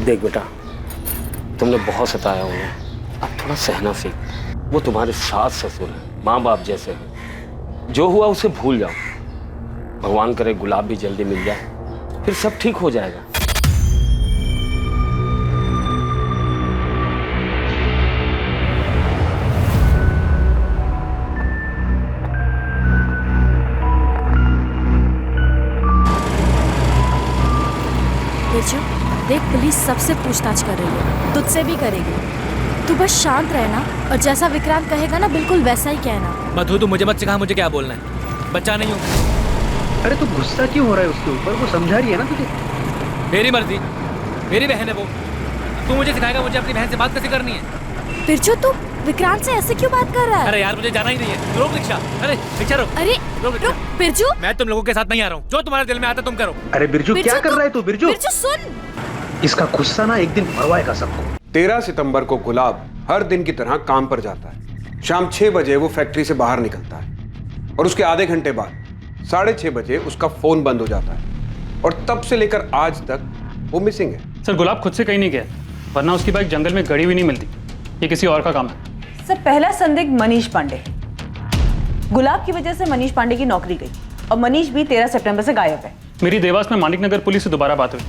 देख बेटा, तुमने बहुत सताया उन्हें, अब थोड़ा सहना सीख। वो तुम्हारे सास ससुर हैं, माँ बाप जैसे हैं। जो हुआ उसे भूल जाओ। भगवान करे गुलाब भी जल्दी मिल जाए, फिर सब ठीक हो जाएगा। पुलिस सबसे पूछताछ कर रही है, तुझसे भी करेगी। तू बस शांत रहना और जैसा विक्रांत कहेगा ना बिल्कुल वैसा ही कहना। मधु तू मुझे मत सिखा मुझे क्या बोलना है, बच्चा नहीं हूँ। अरे तू गुस्सा क्यों हो रहा है उसके ऊपर? वो समझा रही है ना तुझे। मेरी मर्जी, मेरी बहन है वो। तू मुझे सिखाएगा मुझे अपनी बहन से बात कैसे करनी है? बिरजू तू विक्रांत से ऐसे क्यों बात कर रहा है? अरे यार मुझे जाना ही नहीं है। रोक रिक्शा। अरे रिक्शा रोक। अरे रोक बिरजू। मैं तुम लोगों के साथ नहीं आ रहा हूँ। जो तुम्हारे दिल में आता तुम करो। अरे बिरजू क्या कर रहा है तू? बिरजू बिरजू सुन, इसका गुस्सा ना एक दिन मरवाएगा सबको। 13 सितंबर को गुलाब हर दिन की तरह काम पर जाता है। शाम 6 बजे वो फैक्ट्री से बाहर निकलता है और उसके आधे घंटे बाद 6:30 बजे उसका फोन बंद हो जाता है और तब से लेकर आज तक वो मिसिंग है। सर गुलाब खुद से कहीं नहीं गया, वरना उसकी बाइक जंगल में गड़ी हुई नहीं मिलती। ये किसी और का काम है। सर पहला संदिग्ध मनीष पांडे। गुलाब की वजह से मनीष पांडे की नौकरी गई और मनीष भी 13 सितंबर से गायब है। मेरी देवास में मानिक नगर पुलिस से दोबारा बात हुई।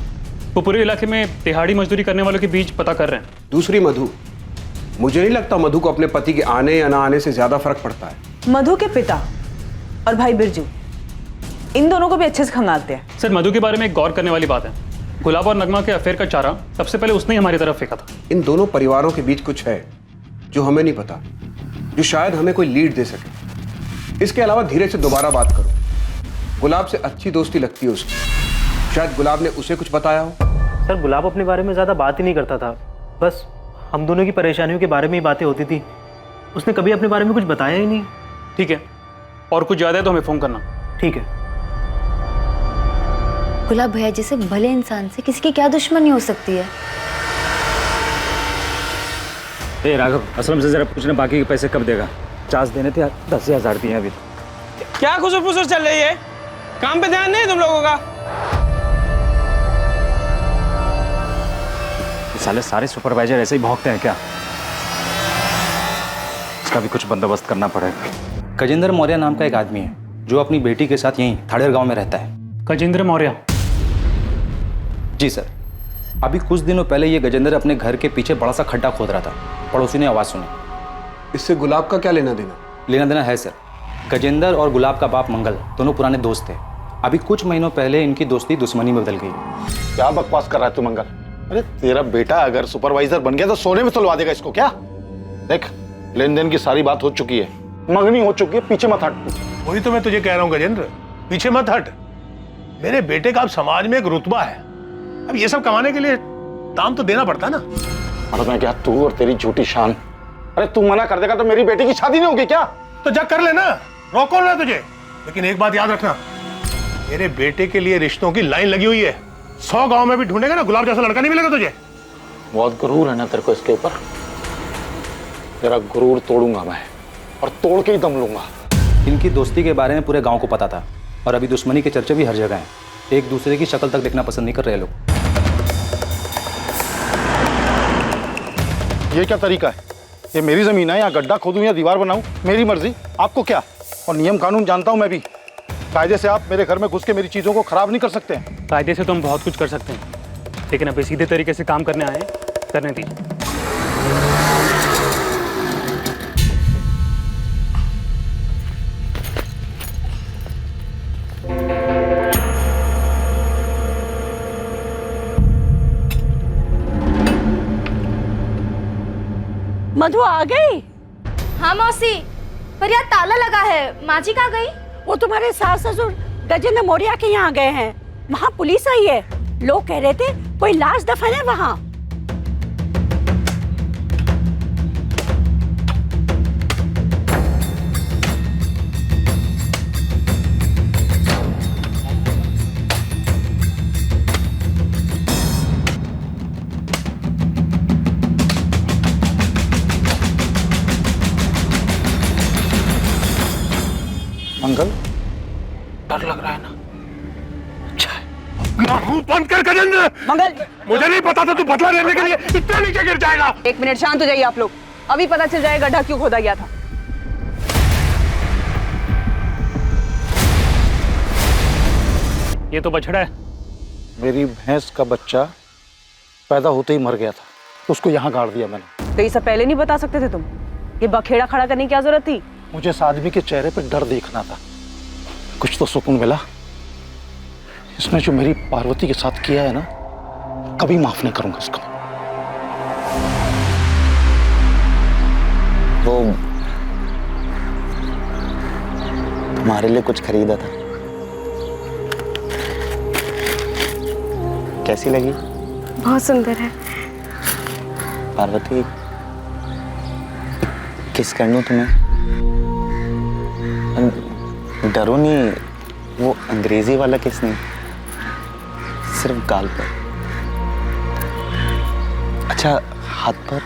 वो पूरे इलाके में दिहाड़ी मजदूरी करने वालों के बीच पता कर रहे हैं। दूसरी मधु, मुझे नहीं लगता मधु को अपने पति के आने या ना आने से ज्यादा फर्क पड़ता है। मधु के पिता और भाई बिरजू, इन दोनों को भी अच्छे से खंगालते हैं। सर मधु के बारे में एक गौर करने वाली बात है, गुलाब और नगमा के अफेयर का चारा सबसे पहले उसने ही हमारी तरफ फेंका था। इन दोनों परिवारों के बीच कुछ है जो हमें नहीं पता, जो शायद हमें कोई लीड दे सके। इसके अलावा धीरे से दोबारा बात करो। गुलाब से अच्छी दोस्ती लगती है उसकी, शायद गुलाब ने उसे कुछ बताया हो। सर गुलाब अपने बारे में ज़्यादा बात ही नहीं करता था, बस हम दोनों की परेशानियों के बारे में ही बातें होती थी। उसने कभी अपने बारे में कुछ बताया ही नहीं। ठीक है, और कुछ ज़्यादा है तो हमें फ़ोन करना। ठीक है। गुलाब भैया जैसे भले इंसान से किसी की क्या दुश्मनी हो सकती है? ए राघव, असलम से जरा पूछना बाकी के पैसे कब देगा? 50 देने थे, 10,000 दिए अभी। क्या खुसर फुसर चल रही है? काम पे ध्यान नहीं तुम लोगों का? साले सारे सुपरवाइजर ऐसे ही भौंकते हैं क्या? इसका भी कुछ बंदोबस्त करना पड़ेगा। गजेंद्र मौर्य नाम का एक आदमी है जो अपनी बेटी के साथ यहीं थाड़ेर गांव में रहता है। गजेंद्र मौर्य? जी सर। अभी कुछ दिनों पहले ये गजेंद्र अपने घर के पीछे बड़ा सा खड्डा खोद रहा था। पड़ोसी ने आवाज़ सुनी। इससे गुलाब का क्या लेना देना? लेना देना है सर। गजेंद्र और गुलाब का बाप मंगल दोनों पुराने दोस्त थे। अभी कुछ महीनों पहले इनकी दोस्ती दुश्मनी में बदल गई। क्या बकवास कर रहा है तू मंगल? अरे तेरा बेटा अगर सुपरवाइजर बन गया तो सोने में तुलवा देगा इसको क्या? देख, लेन देन की सारी बात हो चुकी है, मंगनी हो चुकी है, पीछे मत हट। वही तो मैं तुझे कह रहा हूँ गजेंद्र, पीछे मत हट। मेरे बेटे का अब समाज में एक रुतबा है, अब ये सब कमाने के लिए दाम तो देना पड़ता है ना। और मैं क्या, तू और तेरी झूठी शान। अरे तू मना कर देगा तो मेरी बेटी की शादी नहीं होगी क्या? तो जा कर लेना, रोको ना तुझे। लेकिन एक बात याद रखना, मेरे बेटे के लिए रिश्तों की लाइन लगी हुई है। 100 गांव में भी ढूंढेगा ना, गुलाब जैसा लड़का नहीं मिलेगा तुझे। बहुत गुरूर है ना तेरे को इसके ऊपर। तेरा गुरूर तोड़ूंगा मैं, और तोड़ के ही दम लूंगा। इनकी दोस्ती के बारे में पूरे गांव को पता था और अभी दुश्मनी के चर्चे भी हर जगह हैं। एक दूसरे की शक्ल तक देखना पसंद नहीं कर रहे लोग। ये क्या तरीका है? ये मेरी जमीन है, यहाँ गड्ढा खोदूं या दीवार बनाऊं, मेरी मर्जी। आपको क्या? और नियम कानून जानता हूं मैं भी। कायदे से आप मेरे घर में घुस के मेरी चीजों को खराब नहीं कर सकते हैं। कायदे से तो हम बहुत कुछ कर सकते हैं, लेकिन अभी सीधे तरीके से काम करने आए हैं, करने दीजिए। मधु आ गई? हाँ मौसी, पर यार ताला लगा है। माँ जी कहाँ गई? वो तुम्हारे सास ससुर गजेंद्र मौर्य के यहाँ गए हैं। वहाँ पुलिस आई है। लोग कह रहे थे कोई लाश दफन है वहाँ। मंगल, डर लग रहा है ना? अच्छा है। अपना मुंह बंद कर गजेंद्र। मंगल, मुझे नहीं पता था तू बदला लेने के लिए इतना नीचे गिर जाएगा। 1 मिनट शांत हो जाइए आप लोग। अभी पता चल जाएगा गड्ढा क्यों खोदा गया था। ये तो बछड़ा है। मेरी भैंस का बच्चा पैदा होते ही मर गया था, तो उसको यहाँ गाड़ दिया मैंने। तो ये सब पहले नहीं बता सकते थे तुम? ये बखेड़ा खड़ा करने की क्या जरूरत थी? मुझे इस आदमी के चेहरे पर डर देखना था, कुछ तो सुकून मिला। इसने जो मेरी पार्वती के साथ किया है ना, कभी माफ नहीं करूंगा इसको। वो तुम्हारे लिए कुछ खरीदा था, कैसी लगी? बहुत सुंदर है। पार्वती, किस कर लूं तुम्हें? डरो नहीं, वो अंग्रेजी वाला किस नहीं, सिर्फ गाल पर। अच्छा, हाथ पर?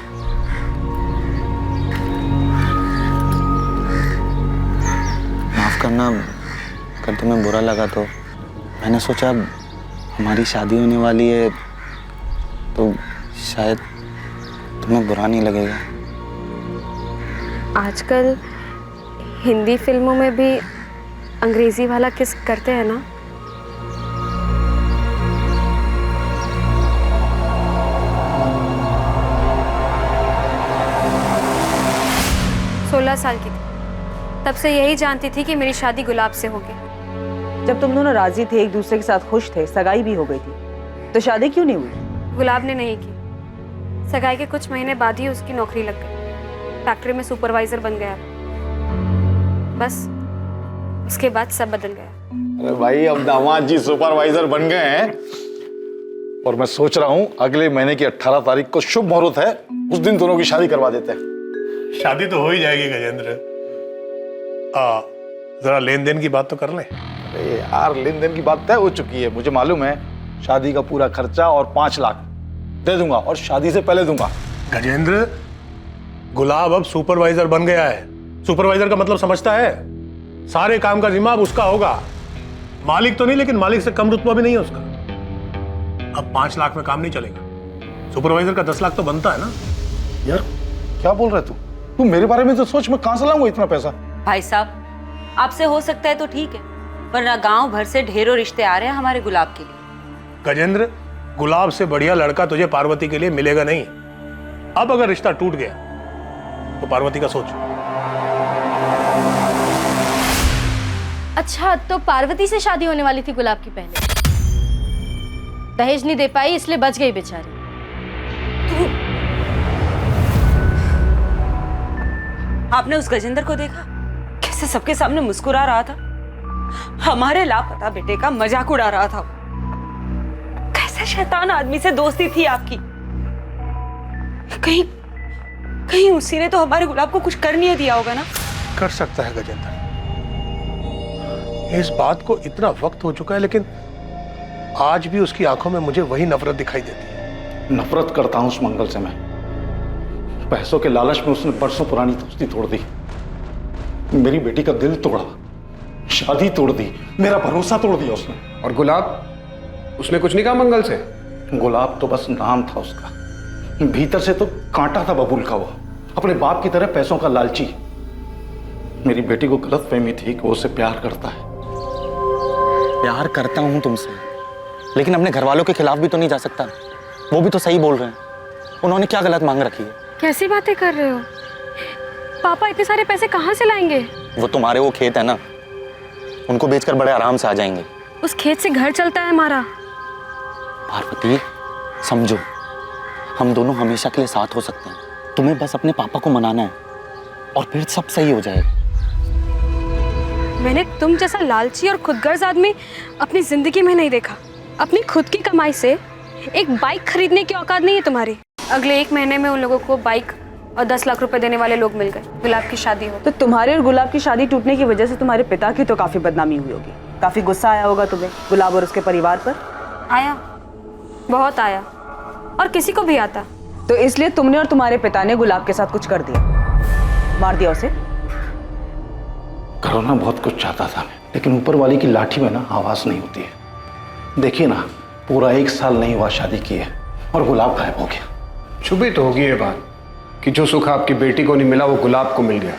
माफ करना अगर तुम्हें बुरा लगा तो। मैंने सोचा हमारी शादी होने वाली है तो शायद तुम्हें बुरा नहीं लगेगा। आजकल हिंदी फिल्मों में भी अंग्रेजी वाला किस करते हैं ना? साल की थी, तब से यही जानती थी कि मेरी शादी गुलाब से होगी। जब तुम दोनों राजी थे, एक दूसरे के साथ खुश थे, सगाई भी हो गई थी, तो शादी क्यों नहीं हुई? गुलाब ने नहीं की। सगाई के कुछ महीने बाद ही उसकी नौकरी लग गई। फैक्ट्री में सुपरवाइजर बन गया। बस उसके बाद सब बदल गया। अरे भाई, अब दामाद जी सुपरवाइजर बन गए हैं और मैं सोच रहा हूँ अगले महीने की 18 तारीख को शुभ मुहूर्त है, उस दिन दोनों की शादी करवा देते हैं। शादी तो हो ही जाएगी गजेंद्र। जरा लेन देन की बात तो कर लें। अरे यार, लेन देन की बात तय हो चुकी है। मुझे मालूम है शादी का पूरा खर्चा और 5 लाख दे दूंगा और शादी से पहले दूंगा। गजेंद्र, गुलाब अब सुपरवाइजर बन गया है। सुपरवाइजर का मतलब समझता है? सारे काम का जिम्मा अब उसका होगा। मालिक तो नहीं, लेकिन मालिक से कम रुतबा भी नहीं है उसका। अब 5 लाख में काम नहीं चलेगा। सुपरवाइजर का 10 लाख तो बनता है ना। यार क्या बोल रहे तू मेरे बारे में तो सोच, मैं कहां से लाऊंगा इतना पैसा? भाई साहब, आपसे हो सकता है तो ठीक है, वरना गांव भर से ढेरों रिश्ते आ रहे हैं हमारे गुलाब के लिए। गजेंद्र, गुलाब से बढ़िया लड़का तुझे पार्वती के लिए मिलेगा नहीं। अब अगर रिश्ता टूट गया तो पार्वती का सोच। अच्छा, तो पार्वती से शादी होने वाली थी गुलाब की पहले। दहेज नहीं दे पाई इसलिए बच गई बेचारी। आपने उस गजेंद्र को देखा कैसे सबके सामने मुस्कुरा रहा था? हमारे लापता बेटे का मजाक उड़ा रहा था। कैसे शैतान आदमी से दोस्ती थी आपकी। कहीं कहीं उसी ने तो हमारे गुलाब को कुछ कर नहीं दिया होगा ना? कर सकता है गजेंद्र। इस बात को इतना वक्त हो चुका है, लेकिन आज भी उसकी आंखों में मुझे वही नफरत दिखाई देती है। नफरत करता हूं उस मंगल से मैं। पैसों के लालच में उसने बरसों पुरानी दोस्ती तोड़ दी, मेरी बेटी का दिल तोड़ा, शादी तोड़ दी, मेरा भरोसा तोड़ दिया उसने। और गुलाब, उसने कुछ नहीं कहा मंगल से? गुलाब तो बस नाम था उसका, भीतर से तो कांटा था बबूल का। वो अपने बाप की तरह पैसों का लालची। मेरी बेटी को गलतफहमी थी कि वो उससे प्यार करता है। प्यार करता हूं तुमसे, लेकिन अपने घर वालों के खिलाफ भी तो नहीं जा सकता। वो भी तो सही बोल रहे हैं। उन्होंने क्या गलत मांग रखी है? कैसी बातें कर रहे हो? पापा इतने सारे पैसे कहाँ से लाएंगे? वो तुम्हारे वो खेत है ना, उनको बेचकर बड़े आराम से आ जाएंगे। उस खेत से घर चलता है हमारा। पार्वती, समझो, हम दोनों हमेशा के लिए साथ हो सकते हैं। तुम्हें बस अपने पापा को मनाना है और फिर सब सही हो जाएगा। मैंने तुम जैसा लालची और खुदगर्ज आदमी अपनी जिंदगी में नहीं देखा। अपनी खुद की कमाई से एक बाइक खरीदने की औकात नहीं है तुम्हारी। अगले 1 महीने में उन लोगों को बाइक और 10 लाख रुपए देने वाले लोग मिल गए। गुलाब की शादी हो तो तुम्हारे और गुलाब की शादी टूटने की वजह से तुम्हारे पिता की तो काफी बदनामी हुई होगी। काफी गुस्सा आया होगा तुम्हें गुलाब और उसके परिवार पर। आया, बहुत आया, और किसी को भी आता। तो इसलिए तुमने और तुम्हारे पिता ने गुलाब के साथ कुछ कर दिया, मार दिया उसे। करना बहुत कुछ चाहता था मैं, लेकिन ऊपर वाली की लाठी में ना आवाज नहीं होती है। देखिए ना, पूरा 1 साल नहीं हुआ शादी किए और गुलाब गायब हो गया। छुपी तो होगी ये बात कि जो सुख आपकी बेटी को नहीं मिला वो गुलाब को मिल गया।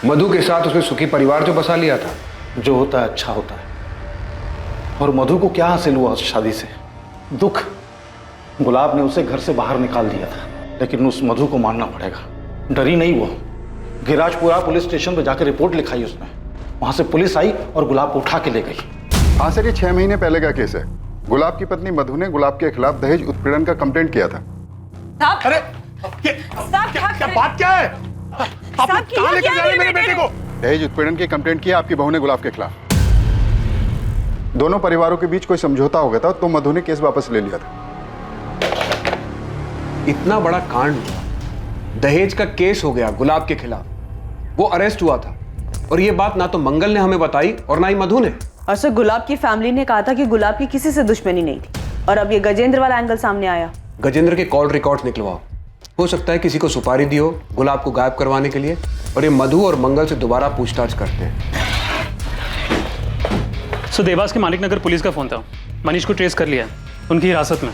मधु के साथ उसने सुखी परिवार जो बसा लिया था। जो होता है अच्छा होता है। और मधु को क्या हासिल हुआ उस शादी से? दुख। गुलाब ने उसे घर से बाहर निकाल दिया था, लेकिन उस मधु को मानना पड़ेगा। डरी नहीं वो, गिराजपुरा पुलिस स्टेशन पर जाकर रिपोर्ट लिखाई उसने। वहां से पुलिस आई और गुलाब को उठा के ले गई। हाँ सर, ये 6 महीने पहले का केस है। गुलाब की पत्नी मधु ने गुलाब के खिलाफ दहेज उत्पीड़न का कंप्लेंट किया था। अरे क्या बात क्या है? आप कहाँ लेकर जा रहे हैं मेरे बेटे को? दहेज उत्पीड़न की कंप्लेंट किया आपकी बहू ने गुलाब के खिलाफ। दोनों परिवारों के बीच कोई समझौता हो गया था तो मधु ने केस वापस ले लिया था। इतना बड़ा कांड, दहेज का केस हो गया गुलाब के खिलाफ, वो अरेस्ट हुआ था और ये बात ना तो मंगल ने हमें बताई और ना ही मधु ने। और सर गुलाब की फैमिली ने कहा था कि गुलाब की किसी से दुश्मनी नहीं थी, और अब ये गजेंद्र वाला एंगल सामने आया। गजेंद्र के कॉल रिकॉर्ड्स निकलवाओ, हो सकता है किसी को सुपारी दी हो गुलाब को गायब करवाने के लिए, और ये मधु और मंगल से दोबारा पूछताछ करते हैं। सो देवास के मालिक नगर पुलिस का फोन था, मनीष को ट्रेस कर लिया, उनकी हिरासत में।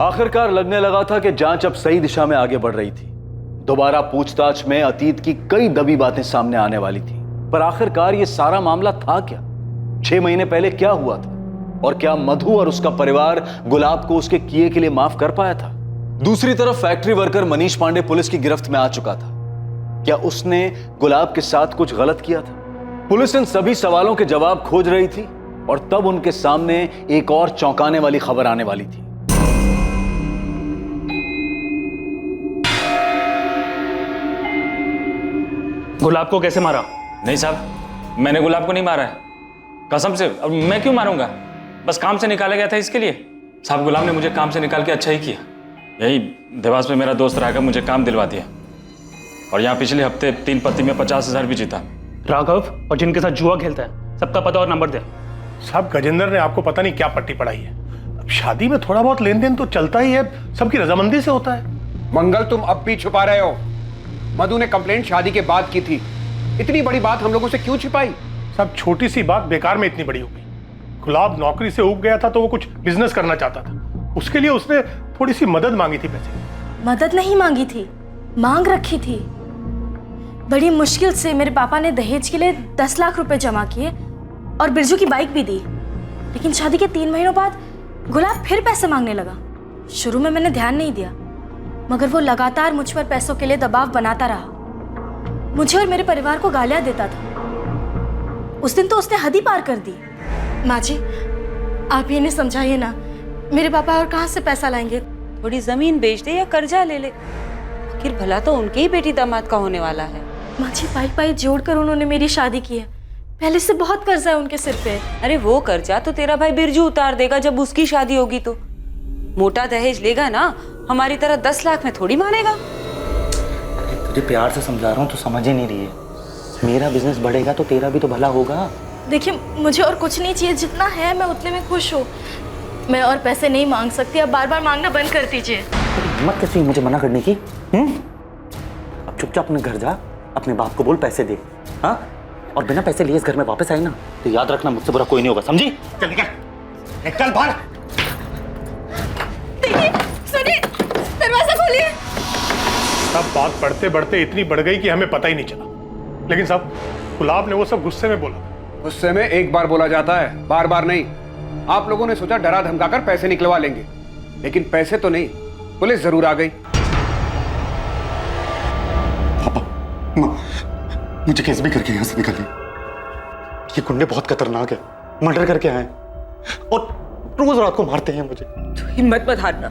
आखिरकार लगने लगा था कि जांच अब सही दिशा में आगे बढ़ रही थी। दोबारा पूछताछ में अतीत की कई दबी बातें सामने आने वाली थी, पर आखिरकार ये सारा मामला था क्या? 6 महीने पहले क्या हुआ था? और क्या मधु और उसका परिवार गुलाब को उसके किए के लिए माफ कर पाया था? दूसरी तरफ factory worker Manish Pandey police की गिरफ्त में आ चुका था। क्या उसने गुलाब के साथ कुछ गलत किया था? पुलिस इन सभी सवालों के जवाब खोज रही थी और तब उनके सामने एक और चौंकाने वाली खबर आने वाली थी। गुलाब को कैसे मारा? नहीं साहब, मैंने गुलाब को नहीं मारा है, कसम से। अब मैं क्यों मारूंगा? बस काम से निकाला गया था इसके लिए। साहब गुलाब ने मुझे काम से निकाल के अच्छा ही किया। यही देवास में मेरा दोस्त राघव मुझे काम दिलवा दिया, और यहाँ पिछले हफ्ते 3 पत्ती में 50,000 भी जीता। राघव और जिनके साथ जुआ खेलता है, सबका पता और नंबर दे। साहब गजेंद्र ने आपको पता नहीं क्या पट्टी पढ़ाई है। अब शादी में थोड़ा बहुत लेन देन तो चलता ही है, सबकी रजामंदी से होता है। मंगल तुम अब भी छुपा रहे हो। मधु ने कंप्लेंट शादी के बाद की थी, इतनी बड़ी बात हम लोगों से क्यों छिपाई? सब छोटी सी बात बेकार में इतनी बड़ी हो गई। गुलाब नौकरी से उब गया था तो वो कुछ बिजनेस करना चाहता था, उसके लिए उसने थोड़ी सी मदद मांगी थी। पैसे मदद नहीं मांगी थी, मांग रखी थी। बड़ी मुश्किल से मेरे पापा ने दहेज के लिए 10 लाख रुपए जमा किए और बिरजू की बाइक भी दी। लेकिन शादी के 3 महीनों बाद गुलाब फिर पैसे मांगने लगा। शुरू में मैंने ध्यान नहीं दिया, मगर वो लगातार मुझ पर पैसों के लिए दबाव बनाता रहा। मुझे और मेरे परिवार को गालियां देता था। उस दिन तो उसने हद ही पार कर दी। माँ जी, आप ये नहीं समझाइए ना, मेरे पापा और कहाँ से पैसा लाएंगे? थोड़ी जमीन बेच दे या कर्जा ले ले, आखिर भला तो उनके ही बेटी दामाद का होने वाला है। माँ जी, पाई पाई जोड़कर उन्होंने मेरी शादी की है। पहले से बहुत कर्जा है उनके सिर पे। अरे वो कर्जा तो तेरा भाई बिरजू उतार देगा जब उसकी शादी होगी तो। मोटा दहेज लेगा ना, हमारी तरह 10 लाख में थोड़ी मानेगा। तुझे प्यार से समझा रहा हूँ तो समझ ही नहीं रही है। मेरा बिजनेस बढ़ेगा तो तेरा भी तो भला होगा। देखिए, मुझे और कुछ नहीं चाहिए, जितना है मैं उतने में खुश हूँ। मैं और पैसे नहीं मांग सकती, अब बार बार मांगना बंद कर दीजिए। हिम्मत कैसी हुई मुझे मना करने की? अब चुपचाप अपने घर जा, अपने बाप को बोल पैसे दे। हाँ, और बिना पैसे लिए इस घर में वापस आई ना तो याद रखना मुझसे बुरा कोई नहीं होगा, समझी? चल निकल, चल बाहर। सुनिए, दरवाजा खोलिए। सब बात बढ़ते बढ़ते इतनी बढ़ गई कि हमें पता ही नहीं चला। लेकिन साहब गुलाब ने वो सब गुस्से में बोला। गुस्से में एक बार बोला जाता है, बार बार नहीं। आप लोगों ने सोचा डरा धमकाकर पैसे निकलवा लेंगे, लेकिन पैसे तो नहीं, पुलिस जरूर आ गई। पापा, माँ, मुझे कैसे भी करके यहाँ से निकालिए। ये गुंडे बहुत खतरनाक है, मर्डर करके आए और रोज रात को मारते हैं मुझे। तो हिम्मत मत हारना,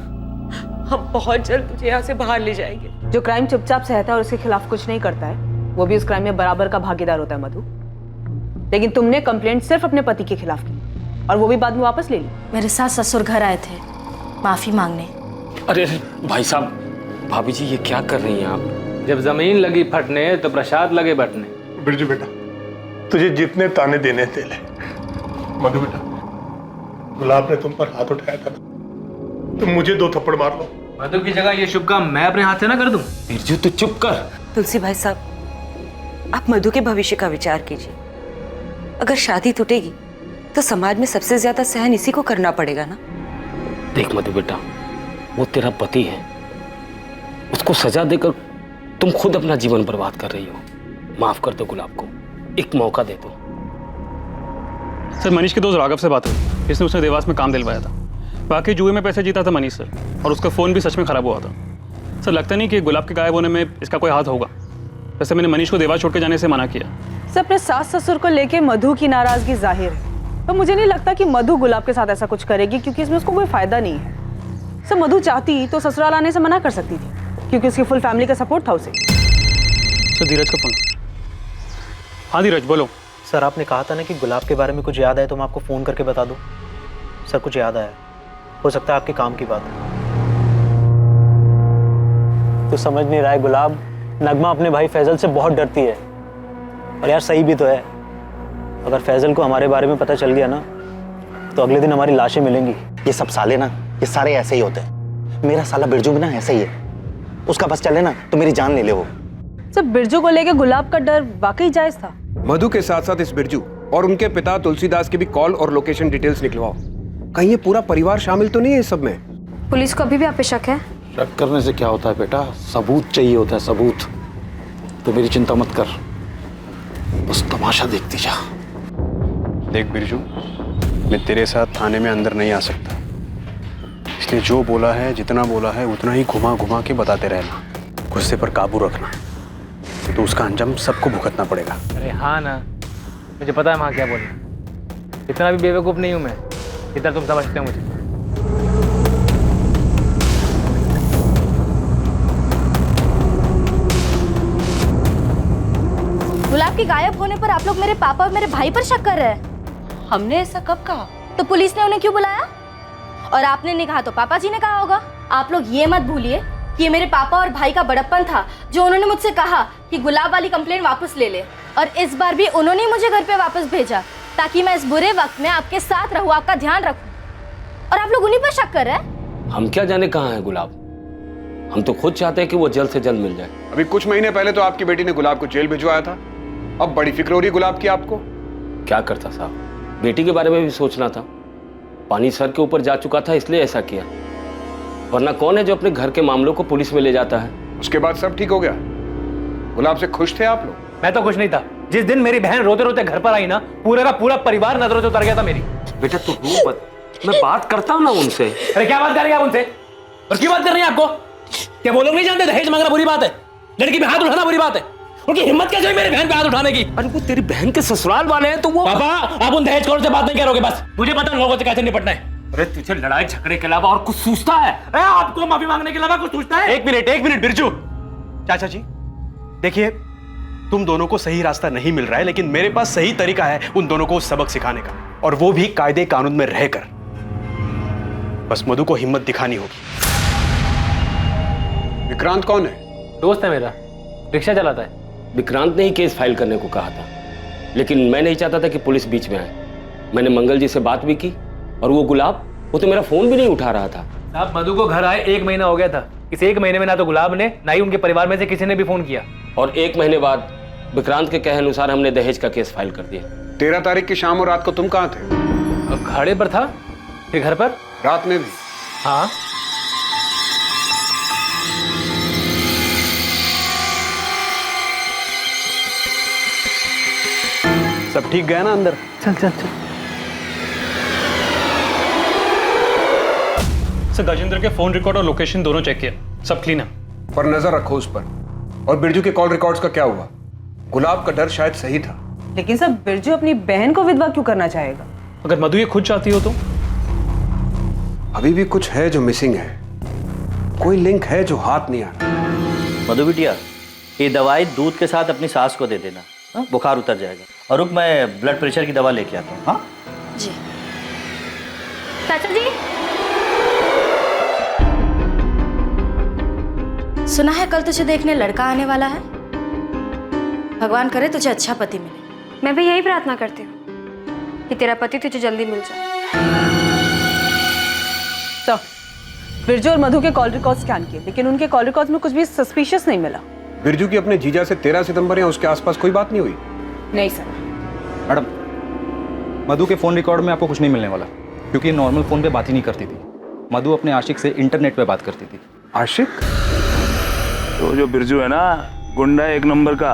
हम बहुत जल्द तुझे यहाँ से बाहर ले जाएंगे। जो क्राइम चुपचाप सहता है और उसके खिलाफ कुछ नहीं करता है, वो भी उस क्राइम में बराबर का भागीदार होता है मधु। लेकिन तुमने कंप्लेंट सिर्फ अपने पति के खिलाफ की, और वो भी बाद में वापस ले ली। मेरे साथ ससुर घर आए थे माफी मांगने। अरे भाई साहब, भाभी जी ये क्या कर रही हैं आप? जब जमीन लगी फटने तो प्रसाद लगे बटने। बिरजू बेटा, तुझे जितने ताने देने दे ले। मधु बेटा, गुलाब ने तुम पर हाथ उठाया था ना, तुम मुझे 2 थप्पड़ मार लो। मधु की जगह ये शुभ काम मैं अपने हाथ से ना कर दूं? बिरजू तू चुप कर। तुलसी भाई साहब, आप मधु के भविष्य का विचार कीजिए। अगर शादी टूटेगी तो समाज में सबसे ज्यादा सहन इसी को करना पड़ेगा ना। देख मधु बेटा, वो तेरा पति है, उसको सजा देकर तुम खुद अपना जीवन बर्बाद कर रही हो। माफ कर दो गुलाब को, एक मौका दे दो। सर मनीष के दोस्त राघव से बात हुई, इसने उसने देवास में काम दिलवाया था। बाकी जुए में पैसे जीता था मनीष सर, और उसका फ़ोन भी सच में ख़राब हुआ था। सर लगता नहीं कि गुलाब के गायब होने में इसका कोई हाथ होगा। वैसे मैंने मनीष को देवास छोड़ के जाने से मना किया, से अपने सास ससुर को लेके मधु की नाराजगी जाहिर है, तो मुझे नहीं लगता कि मधु गुलाब के साथ ऐसा कुछ करेगी, क्योंकि इसमें उसको कोई फायदा नहीं है। सर मधु चाहती तो ससुराल आने से मना कर सकती थी, क्योंकि उसकी फुल फैमिली का सपोर्ट था उसे। सर धीरज का फोन। हाँ धीरज बोलो। सर आपने कहा था ना कि गुलाब के बारे में कुछ याद आए तो मैं आपको फ़ोन करके बता दूं। सर कुछ याद आया, हो सकता है आपके काम की बात है। तो समझ नहीं रहा है गुलाब, नगमा अपने भाई फैजल से बहुत डरती है। और यार सही भी तो है, अगर फैजल को हमारे बारे में पता चल गया ना तो अगले दिन हमारी लाशें मिलेंगी। ये सब साले ना, ये सारे ऐसे ही होते हैं। मेरा साला बिरजू भी ना ऐसा ही है, उसका बस चले ना तो मेरी जान ले ले वो। सर बिरजू को लेके गुलाब का डर वाकई जायज था। मधु के साथ साथ इस बिरजू और उनके पिता तुलसीदास की भी कॉल और लोकेशन डिटेल्स निकलवाओ। कहीं ये पूरा परिवार शामिल तो नहीं है इस सब में? पुलिस को अभी भी आप पे शक है? शक करने से क्या होता है बेटा, सबूत चाहिए होता है, सबूत। तो मेरी चिंता मत कर, बस तमाशा देखती जा। देख बिरजू, मैं तेरे साथ थाने में अंदर नहीं आ सकता, इसलिए जो बोला है, जितना बोला है उतना ही घुमा घुमा के बताते रहना। गुस्से पर काबू रखना, तो उसका अंजाम सबको भुगतना पड़ेगा। अरे हाँ ना, मुझे पता है वहाँ क्या बोलना। इतना भी बेवकूफ़ नहीं हूँ मैं, इतना तुम समझते हो मुझे। गुलाब के गायब होने पर आप लोग मेरे पापा और मेरे भाई पर शक कर रहे हैं। हमने ऐसा कब कहा? तो पुलिस ने उन्हें क्यों बुलाया? और आपने नहीं कहा तो पापा जी ने कहा होगा। आप लोग ये मत भूलिए कि ये मेरे पापा और भाई का बड़प्पन था जो उन्होंने मुझसे कहा कि गुलाब वाली कंप्लेंट वापस ले ले, और इस बार भी उन्होंने मुझे घर पे वापस भेजा ताकि मैं इस बुरे वक्त में आपके साथ रहूं, आपका ध्यान रखूं। और आप लोग उन्हीं पर शक कर रहे हैं। हम क्या जाने कहाँ है गुलाब, हम तो खुद चाहते हैं कि वो जल्द से जल्द मिल जाए। अभी कुछ महीने पहले तो आपकी बेटी ने गुलाब को जेल भिजवाया था, अब बड़ी फिक्र हो रही गुलाब की आपको। क्या करता साहब, बेटी के बारे में भी सोचना था। पानी सर के ऊपर जा चुका था इसलिए ऐसा किया, वरना कौन है जो अपने घर के मामलों को पुलिस में ले जाता है। उसके बाद सब ठीक हो गया? गुलाब से खुश थे आप लोग? मैं तो खुश नहीं था। जिस दिन मेरी बहन रोते रोते घर पर आई ना, पूरे का पूरा परिवार नजरों से उतर गया था मेरी। बेटा तू रो मत, मैं बात करता हूँ ना उनसे। अरे क्या बात करेंगे आप उनसे, और क्यों बात कर रही हैं आपको? क्या वो लोग नहीं जानते दहेज मांगना बुरी बात है, लड़की पे हाथ उठाना बुरी बात है? उनकी हिम्मत कैसे हुई मेरी बहन पे हाथ उठाने की? अरे वो तेरी बहन के ससुराल वाले हैं तो वो। पापा आप उन दहेज खोर से बात नहीं करोगे, बस मुझे पता लोगों से कैसे निपटना है। अरे तुझे लड़ाई झगड़े के अलावा और कुछ सूझता है? अरे आपको माफी मांगने के अलावा कुछ सूझता है? एक मिनट बिरजू। चाचा जी देखिए, तुम दोनों को सही रास्ता नहीं मिल रहा है, लेकिन मेरे पास सही तरीका है उन दोनों को सबक सिखाने का, और वो भी कायदे कानून में रहकर। बस मधु को हिम्मत दिखानी होगी। विक्रांत कौन है? दोस्त है मेरा, रिक्शा चलाता है। विक्रांत ने ही केस फाइल करने को कहा था, लेकिन मैं नहीं चाहता था कि पुलिस बीच में आए। मैंने मंगल जी से बात भी की, और वो गुलाब, वो तो मेरा फोन भी नहीं उठा रहा था। साहब मधु को घर आए 1 महीना हो गया था। इस 1 महीने में ना तो गुलाब ने, ना ही उनके परिवार में से किसी ने भी फोन किया। और 1 महीने बाद विक्रांत के कहे अनुसार हमने दहेज का केस फाइल कर दिया। 13 तारीख की शाम और रात को तुम कहाँ थे? घाड़े पर था, फिर घर पर। रात में भी? हाँ। सब ठीक गया ना अंदर? चल चल चल। सर गजेंद्र के फोन रिकॉर्ड और लोकेशन दोनों चेक किया, सब क्लीन है। पर नजर रखो उस पर। और बिरजू के कॉल रिकॉर्ड्स का क्या हुआ? गुलाब का डर शायद सही था। लेकिन सब बिरजू अपनी बहन को विधवा क्यों करना चाहेगा? अगर मधु ये खुद चाहती हो तो? अभी भी कुछ है जो मिसिंग है, कोई लिंक है जो हाथ नहीं आ रहा। मधु बिटिया, ये दवाई दूध के साथ अपनी सास को दे देना, हाँ? बुखार उतर जाएगा। और रुक, मैं ब्लड प्रेशर की दवा लेके आता हूँ। हाँ जी। चाचा जी, सुना है कल तुझे देखने लड़का आने वाला है। भगवान करे तुझे अच्छा पति मिले। मैं भी यही प्रार्थना करती हूँ कि तेरा पति तुझे जल्दी मिल जाए। तो बिरजू और मधु के कॉल रिकॉर्ड स्कैन किए, लेकिन उनके कॉल रिकॉर्ड में कुछ भी सस्पिशियस नहीं मिला। बिरजू की अपने जीजा से 13 सितंबर या उसके आसपास कोई बात नहीं हुई? नहीं सर। मैडम, मधु के फोन रिकॉर्ड में आपको कुछ नहीं मिलने वाला, क्योंकि ये नॉर्मल फोन पे बात ही नहीं करती थी। मधु अपने आशिक से इंटरनेट पे बात करती थी। आशिक? तो जो बिरजू है ना, गुंडा 1 नंबर का,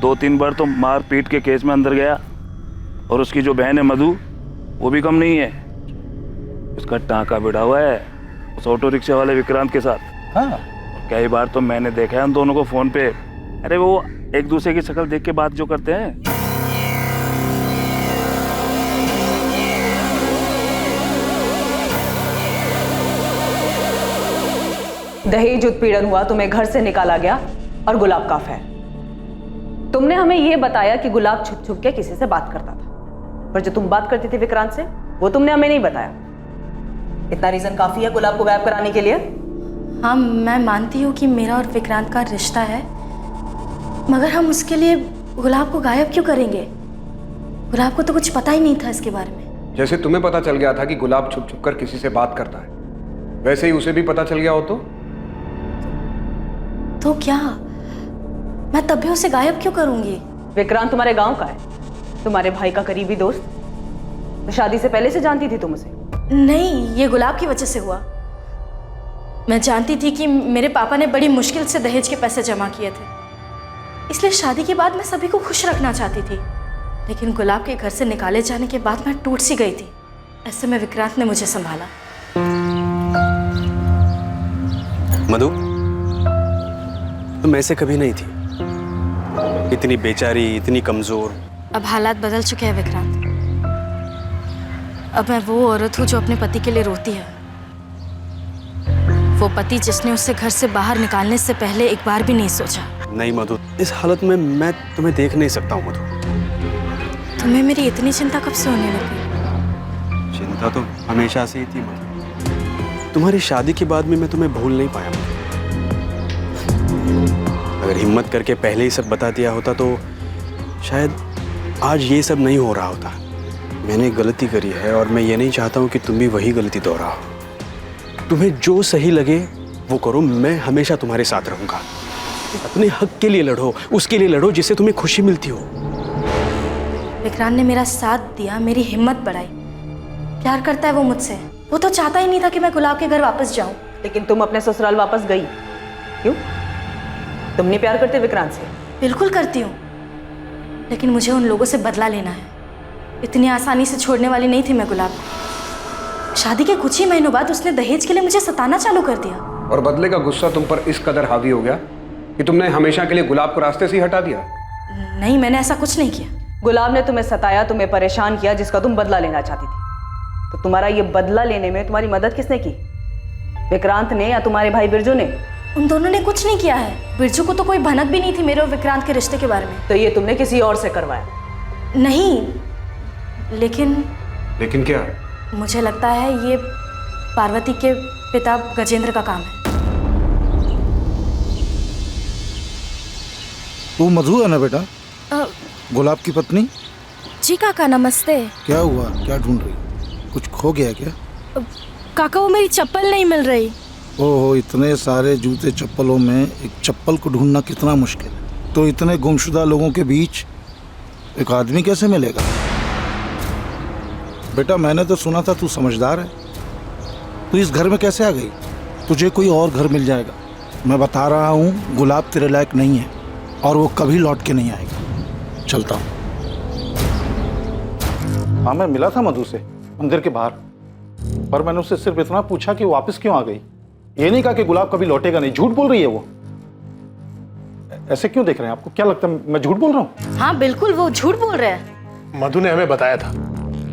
2-3 बार तो मार पीट के केस में अंदर गया। और उसकी जो बहन है मधु, वो भी कम नहीं है। उसका टांका बिड़ा हुआ है उस ऑटो रिक्शा वाले विक्रांत के साथ। हाँ, कई बार तो मैंने देखा है उन दोनों को फोन पे। अरे वो एक दूसरे की शक्ल देख के बात जो करते हैं। दहेज उत्पीड़न हुआ, तुम्हें घर से निकाला गया और गुलाब का अफेयर। तुमने हमें यह बताया कि गुलाब छुप छुप के किसी से बात करता था, पर जो तुम बात करती थी विक्रांत से वो तुमने हमें नहीं बताया। इतना रीजन काफी है गुलाब को गायब कराने के लिए? हाँ, मैं मानती हूँ कि मेरा और विक्रांत का रिश्ता है, मगर हम उसके लिए गुलाब को गायब क्यों करेंगे? गुलाब को तो कुछ पता ही नहीं था इसके बारे में। जैसे तुम्हें पता चल गया था कि गुलाब छुप छुप कर किसी से बात करता है, वैसे ही उसे भी पता चल गया हो तो क्या मैं तब भी उसे गायब क्यों करूंगी? विक्रांत तुम्हारे गांव का है, तुम्हारे भाई का करीबी दोस्त। तो शादी से पहले से जानती थी तुम उसे? नहीं, ये गुलाब की वजह से हुआ। मैं जानती थी कि मेरे पापा ने बड़ी मुश्किल से दहेज के पैसे जमा किए थे, इसलिए शादी के बाद मैं सभी को खुश रखना चाहती थी। लेकिन गुलाब के घर से निकाले जाने के बाद मैं टूट सी गई थी। ऐसे में विक्रांत ने मुझे संभाला। मधु, तुम ऐसे कभी नहीं थी, इतनी बेचारी, इतनी कमजोर। अब हालात बदल चुके हैं विक्रांत। अब मैं वो औरत हूँ जो अपने पति के लिए रोती है, वो पति जिसने उसे घर से बाहर निकालने से पहले एक बार भी नहीं सोचा। नहीं मधु, इस हालत में मैं तुम्हें देख नहीं सकता हूँ मधु। तुम्हें मेरी इतनी चिंता कब से होने लगी? चिंता तो हमेशा से ही थी मधु। तुम्हारी शादी के बाद में मैं तुम्हें भूल नहीं पाया मधु। अगर हिम्मत करके पहले ही सब बता दिया होता तो शायद आज ये सब नहीं हो रहा होता। मैंने गलती करी है और मैं ये नहीं चाहता हूँ कि तुम भी वही गलती दोहराओ। तुम्हें जो सही लगे वो करो, मैं हमेशा तुम्हारे साथ रहूंगा। अपने हक के लिए लड़ो, उसके लिए लड़ो जिससे तुम्हें खुशी मिलती हो। विक्रांत ने मेरा साथ दिया, मेरी हिम्मत बढ़ाई। प्यार करता है वो मुझसे। वो तो चाहता ही नहीं था कि मैं गुलाब के घर वापस जाऊं। लेकिन तुम अपने ससुराल वापस गई क्यों? तुम नहीं प्यार करते विक्रांत से? बिल्कुल करती हूँ, लेकिन मुझे उन लोगों से बदला लेना है। इतनी आसानी से छोड़ने वाली नहीं थी मैं गुलाब। शादी के कुछ ही महीनों बाद उसने दहेज के लिए मुझे सताना चालू कर दिया। और बदले का गुस्सा तुम पर इस कदर हावी हो गया कि तुमने हमेशा के लिए गुलाब को रास्ते से ही हटा दिया? नहीं, मैंने ऐसा कुछ नहीं किया। गुलाब ने तुम्हें सताया, तुम्हें परेशान किया, जिसका तुम बदला लेना चाहती थी। तो तुम्हारा ये बदला लेने में तुम्हारी मदद किसने की? विक्रांत ने या तुम्हारे भाई बिरजू ने? उन दोनों ने कुछ नहीं किया है। बिरजू को तो कोई भनक भी नहीं थी मेरे और विक्रांत के रिश्ते के बारे में। तो ये तुमने किसी और से करवाया? नहीं, लेकिन क्या? मुझे लगता है ये पार्वती के पिता गजेंद्र का काम है। तू मधु है ना बेटा? गुलाब की पत्नी? जी काका, नमस्ते। क्या हुआ, क्या ढूंढ रही? कुछ खो गया क्या? काका, वो मेरी चप्पल नहीं मिल रही। ओहो, इतने सारे जूते चप्पलों में एक चप्पल को ढूंढना कितना मुश्किल है। तो इतने गुमशुदा लोगों के बीच एक आदमी कैसे मिलेगा? बेटा, मैंने तो सुना था तू समझदार है। तू इस घर में कैसे आ गई? तुझे कोई और घर मिल जाएगा। मैं बता रहा हूँ, गुलाब तेरे लायक नहीं है और वो कभी लौट के नहीं आएगा। चलता हूँ। हाँ, मैं मिला था मधु से मंदिर के बाहर, पर मैंने उससे सिर्फ इतना पूछा कि वो वापस क्यों आ गई। ये नहीं कहा कि गुलाब कभी लौटेगा नहीं। झूठ बोल रही है वो। ऐसे क्यों देख रहे हैं? आपको क्या लगता है मैं झूठ बोल रहा हूँ? हाँ बिल्कुल, वो झूठ बोल रहे हैं। मधु ने हमें बताया था।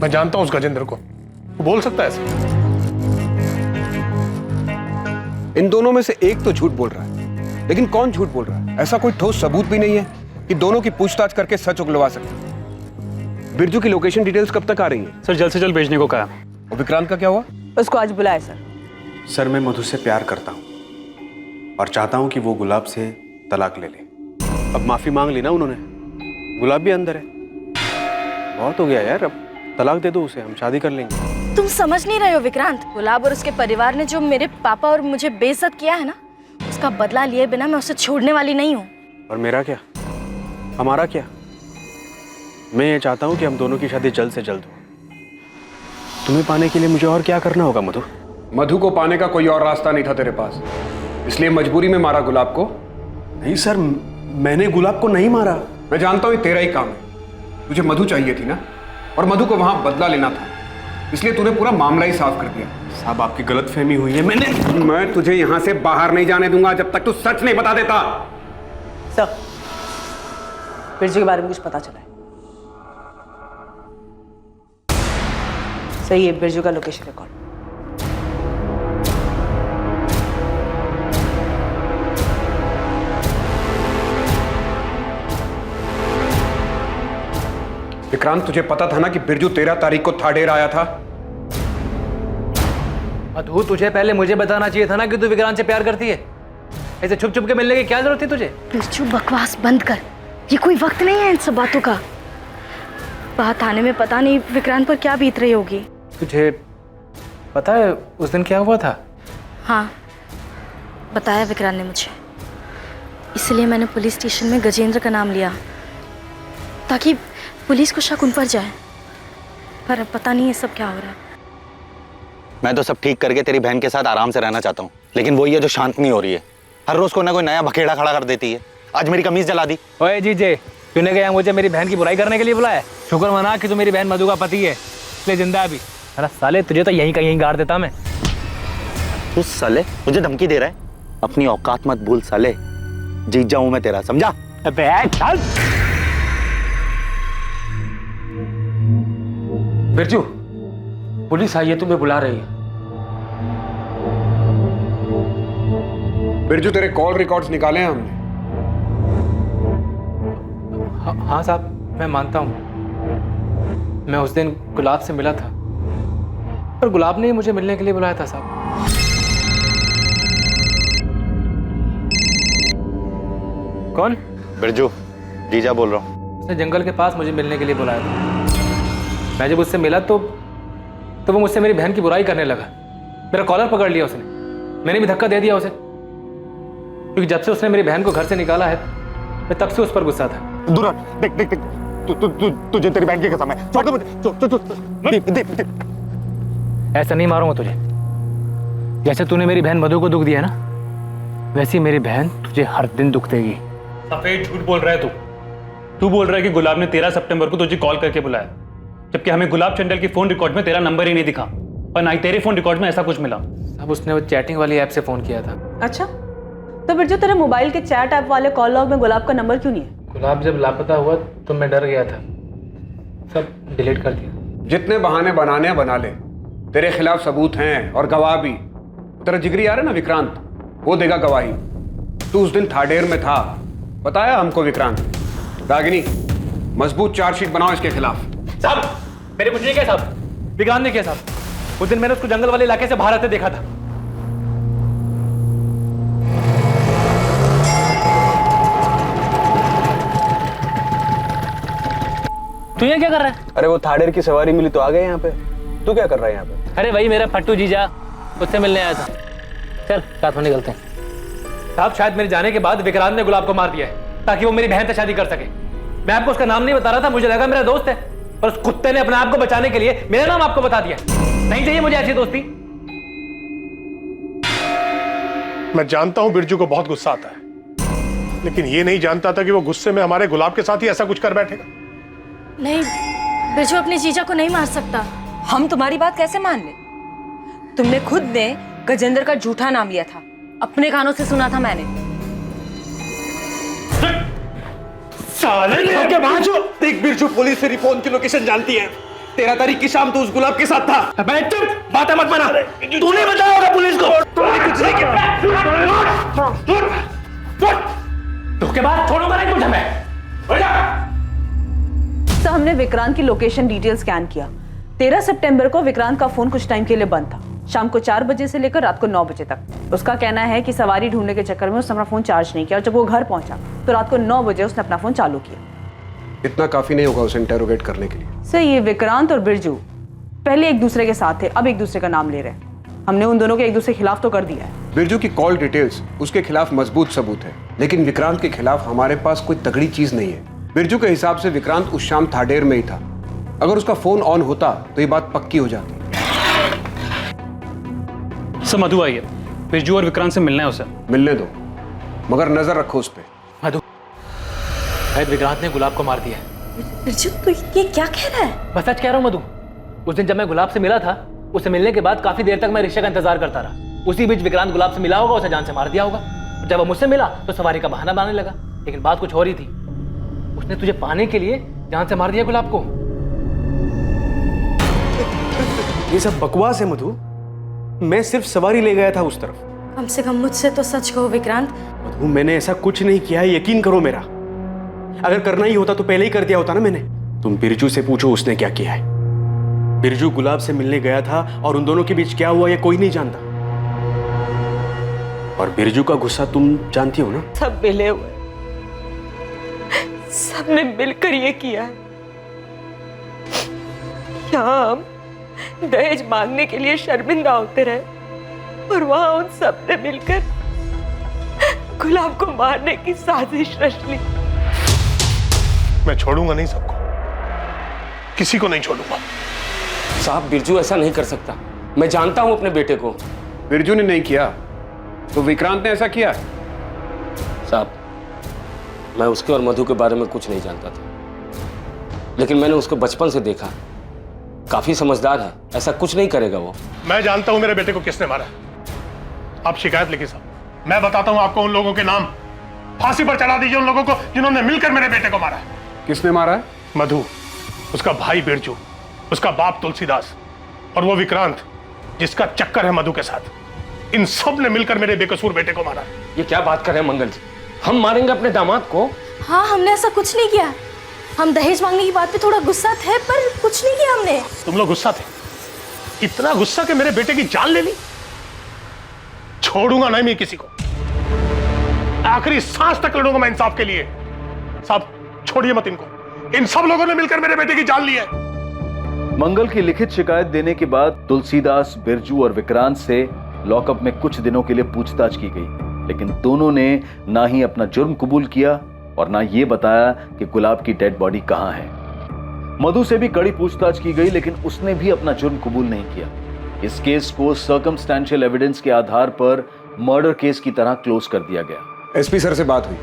मैं जानता हूँ उस गजेंद्र को, वो बोल सकता है ऐसे। इन दोनों में से एक तो झूठ बोल रहा है, लेकिन कौन झूठ बोल रहा है? ऐसा कोई ठोस सबूत भी नहीं है कि दोनों की पूछताछ करके सच उगलवा सकते। बिरजू की लोकेशन डिटेल्स कब तक आ रही है? सर, जल्द से जल्द भेजने को कहा। और विक्रांत का क्या हुआ? उसको आज बुलाए सर। सर, मैं मधु से प्यार करता हूँ और चाहता हूँ कि वो गुलाब से तलाक ले ले। अब माफी मांग ली ना उन्होंने, गुलाब भी अंदर है। बहुत हो गया यार, अब तलाक दे दो उसे, हम शादी कर लेंगे। तुम समझ नहीं रहे हो विक्रांत। गुलाब और उसके परिवार ने जो मेरे पापा और मुझे बेइज्जत किया है ना, उसका बदला लिए बिना मैं उसे छोड़ने वाली नहीं हूँ। और मेरा क्या, हमारा क्या? मैं ये चाहता हूँ कि हम दोनों की शादी जल्द से जल्द हो। तुम्हें पाने के लिए मुझे और क्या करना होगा मधु? मधु को पाने का कोई और रास्ता नहीं था तेरे पास, इसलिए मजबूरी में मारा गुलाब को। नहीं सर, मैंने गुलाब को नहीं मारा। मैं जानता हूँ ये तेरा ही काम है। तुझे मधु चाहिए थी ना, और मधु को वहां बदला लेना था, इसलिए तूने पूरा मामला ही साफ कर दिया। साहब, आपकी गलतफहमी हुई है। मैं तुझे यहां से बाहर नहीं जाने दूंगा जब तक तू सच नहीं बता देता। सर, बिरजू के बारे में कुछ पता चला है? सही है, बिरजू का लोकेशन रिकॉर्ड। विक्रांत, तुझे पता था ना कि बिरजू 13 तारीख को थाडेर आया था? मधु, तुझे पहले मुझे बताना चाहिए था ना कि तू विक्रांत से प्यार करती है। ऐसे छुप छुप के मिलने की क्या जरूरत थी तुझे? बिरजू, बकवास बंद कर। ये कोई वक्त नहीं है इन सब बातों का। बात आने में पता नहीं विक्रांत पर क्या बीत रही होगी। तुझे पता है उस दिन क्या हुआ था? हाँ, बताया विक्रांत ने मुझे। इसलिए मैंने पुलिस स्टेशन में गजेंद्र का नाम लिया ताकि पुलिस को शक उन पर जाए। पर अब पता नहीं ये सब क्या हो रहा है। मैं तो सब ठीक करके तेरी बहन के साथ आराम से रहना चाहता हूँ, लेकिन वो ये जो शांत नहीं हो रही है। हर रोज कोई ना कोई नया बखेड़ा खड़ा कर देती है। आज मेरी कमीज जला दी। ओए जीजे, तूने क्या मुझे मेरी बहन की बुराई करने के लिए बुलाया? शुक्र मना कि तू मेरी बहन मधु का पति है, इसलिए जिंदा है अभी। अरे साले, तुझे तो यहीं का यहीं गाड़ देता मैं। तू साले मुझे धमकी दे रहा है? अपनी औकात मत भूल साले, जीत जाऊं मैं तेरा, समझा? अबे चल। बिरजू, पुलिस आई है, तुम्हें बुला रही है। बिरजू, तेरे कॉल रिकॉर्ड्स निकाले हैं हमने। हाँ साहब, मैं मानता हूँ। मैं उस दिन गुलाब से मिला था, पर गुलाब ने मुझे मिलने के लिए बुलाया था साहब। कौन? बिरजू, जीजा बोल रहा हूँ। उसने जंगल के पास मुझे मिलने के लिए बुलाया था। मैं जब उससे मिला तो वो मुझसे मेरी बहन की बुराई करने लगा। मेरा कॉलर पकड़ लिया उसने। मैंने भी धक्का दे दिया उसे, क्योंकि जब से उसने मेरी बहन को घर से निकाला है, मैं तब से उस पर गुस्सा था। दूर देख देख देख, तुझे तेरी बहन की कसम है। छोड़ दे मुझे। ऐसा नहीं मारूंगा तुझे। जैसे तूने मेरी बहन मधु को दुख दिया ना, वैसे ही मेरी बहन तुझे हर दिन दुख देगी। सफेद झूठ बोल रहा है तू। तू बोल रहा है कि गुलाब ने 13 सितंबर को तुझे कॉल करके बुलाया, जबकि हमें गुलाब चंडल की फोन रिकॉर्ड में तेरा नंबर ही नहीं दिखा और ना ही तेरे फोन रिकॉर्ड में ऐसा कुछ मिला। अब उसने वो चैटिंग वाली ऐप से फोन किया था। अच्छा, तो बिरजू, तेरे मोबाइल के चैट ऐप वाले कॉल लॉग में गुलाब का नंबर क्यों नहीं है? गुलाब जब लापता हुआ तो मैं डर गया था, सब डिलीट कर दिया। जितने बहाने बनाने हैं बना ले, तेरे खिलाफ सबूत हैं और गवाह भी। तेरा जिगरी आ रहा है ना विक्रांत, वो देगा गवाही। तू उस दिन थाडेर में था, बताया हमको विक्रांत। रागिनी, मजबूत चार्जशीट बनाओ इसके खिलाफ। साहब, मेरे कुछ नहीं किया साहब, विक्रांत ने किया साहब। उस दिन मैंने उसको जंगल वाले इलाके से बाहर आते देखा था। तू ये क्या कर रहा है? अरे वो थाडेर की सवारी मिली तो आ गए यहाँ पे। तू क्या कर रहा है यहाँ पे? अरे भाई, मेरा फट्टू जीजा, उससे मिलने आया था। चल साथ में निकलते हैं। साहब, शायद मेरे जाने के बाद विक्रांत ने गुलाब को मार दिया है ताकि वो मेरी बहन से शादी कर सके। मैं आपको उसका नाम नहीं बता रहा था, मुझे लगा मेरा दोस्त है, और उस कुत्ते ने अपने आप को बचाने के लिए मेरा नाम आपको बता दिया। नहीं चाहिए मुझे ऐसी दोस्ती। मैं जानता हूं बिरजू को बहुत गुस्सा आता है, लेकिन ये नहीं जानता था कि वो गुस्से में हमारे गुलाब के साथ ही ऐसा कुछ कर बैठेगा। नहीं, बिरजू अपने जीजा को नहीं मार सकता। हम तुम्हारी बात कैसे मान ले? तुमने खुद ने गजेंद्र का झूठा नाम लिया था, अपने कानों से सुना था मैंने। साले के बाजू देख, बिरजू पुलिस तेरी फोन की लोकेशन जानती है। 13 तारीख की शाम तो उस गुलाब के साथ था। चुप, बातें मत बना। तूने बताया होगा पुलिस को। तूने कुछ नहीं किया। तो के बाद छोड़ूंगा नहीं तुझे मैं। तो हमने विक्रांत की लोकेशन डिटेल स्कैन किया। 13 सितंबर को विक्रांत का फोन कुछ टाइम के लिए बंद था, शाम को 4 बजे से लेकर रात को 9 बजे तक। उसका कहना है कि सवारी ढूंढने के चक्कर में उसने अपना फोन चार्ज नहीं किया, और जब वो घर पहुंचा तो रात को 9 बजे उसने अपना फोन चालू किया। इतना काफी नहीं होगा उसे इंटेरोगेट करने के लिए। सर, ये विक्रांत और बिरजू पहले एक दूसरे के साथ थे, अब एक दूसरे का नाम ले रहे हैं। हमने उन दोनों के एक दूसरे के खिलाफ तो कर दिया है। बिरजू की कॉल डिटेल्स उसके खिलाफ मजबूत सबूत है, लेकिन विक्रांत के खिलाफ हमारे पास कोई तगड़ी चीज नहीं है। बिरजू के हिसाब से विक्रांत उस शाम थाडेर में ही था। अगर उसका फोन ऑन होता तो ये बात पक्की हो जाती। सर, मधु आई है, बिरजू और विक्रांत से मिलना है उसे। मिलने दो, मगर नजर रखो उस पे। मधु, शायद विक्रांत ने गुलाब को मार दिया है। बिरजू, तू ये क्या कह रहा है? बस सच कह रहा हूँ मधु। उस दिन जब मैं गुलाब से मिला था, उससे मिलने के बाद काफी देर तक मैं रिक्शा का इंतजार करता रहा। उसी बीच विक्रांत गुलाब से मिला होगा, उसे जान से मार दिया होगा। जब वो मुझसे मिला तो सवारी का बहाना बनाने लगा, लेकिन बात कुछ हो रही थी। उसने तुझे पाने के लिए जान से मार दिया गुलाब को। ये सब बकवास है मधु। मैं सिर्फ सवारी ले गया था उस तरफ। कम से कम मुझसे तो सच कहो विक्रांत। मधु, मैंने ऐसा कुछ नहीं किया है, यकीन करो मेरा। अगर करना ही होता तो पहले ही कर दिया होता ना मैंने। तुम बिरजू से पूछो उसने क्या किया है। बिरजू गुलाब से मिलने गया था और उन दोनों के बीच क्या हुआ ये कोई नहीं जानता। और बिरजू का गुस्सा तुम जानती हो ना। सब मिले हुए, सबने मिलकर ये किया है। यहाँ हम दहेज मांगने के लिए शर्मिंदा होते रहे और वहां उन सब ने मिलकर गुलाब को मारने की साजिश रच ली। मैं छोड़ूंगा नहीं सबको, किसी को नहीं छोड़ूंगा। साहब बिरजू ऐसा नहीं कर सकता, मैं जानता हूं अपने बेटे को। बिरजू ने नहीं किया तो विक्रांत ने ऐसा किया। साहब मैं उसके और मधु के बारे में कुछ नहीं जानता था, लेकिन मैंने उसको बचपन से देखा, काफी समझदार है, ऐसा कुछ नहीं करेगा वो। मैं जानता हूं मेरे बेटे को किसने मारा। आप शिकायत लिखिए साहब, मैं बताता हूं आपको उन लोगों के नाम। फांसी पर चढ़ा दीजिए उन लोगों को जिन्होंने मिलकर मेरे बेटे को मारा है। किसने मारा है? मधु, उसका भाई बिरजू, उसका बाप तुलसीदास और वो विक्रांत जिसका चक्कर है मधु के साथ। इन सब ने मिलकर मेरे बेकसूर बेटे को मारा। ये क्या बात कर रहे हैं मंगल जी, हम मारेंगे अपने दामाद को? हाँ, हमने ऐसा कुछ नहीं किया। हम दहेज मांगने की बात पे थोड़ा गुस्सा थे, पर कुछ नहीं किया हमने। तुम लोग गुस्सा थे, इतना गुस्सा कि मेरे बेटे की जान ले ली। छोड़ूंगा नहीं मैं किसी को, आखिरी सांस तक लड़ूंगा मैं इंसाफ के लिए। साहब छोड़िए मत इनको, इन सब लोगों ने मिलकर मेरे बेटे की जान ली है। मंगल की लिखित शिकायत देने के बाद तुलसीदास, बिरजू और विक्रांत से लॉकअप में कुछ दिनों के लिए पूछताछ की गई, लेकिन दोनों ने ना ही अपना जुर्म कबूल किया और ना ये बताया कि गुलाब की डेड बॉडी कहां है। मधु से भी कड़ी पूछताछ की गई, लेकिन उसने भी अपना जुर्म कबूल नहीं किया। इस केस को सर्कमस्टेंशियल एविडेंस के आधार पर मर्डर केस की तरह क्लोज कर दिया गया। एसपी सर से बात हुई,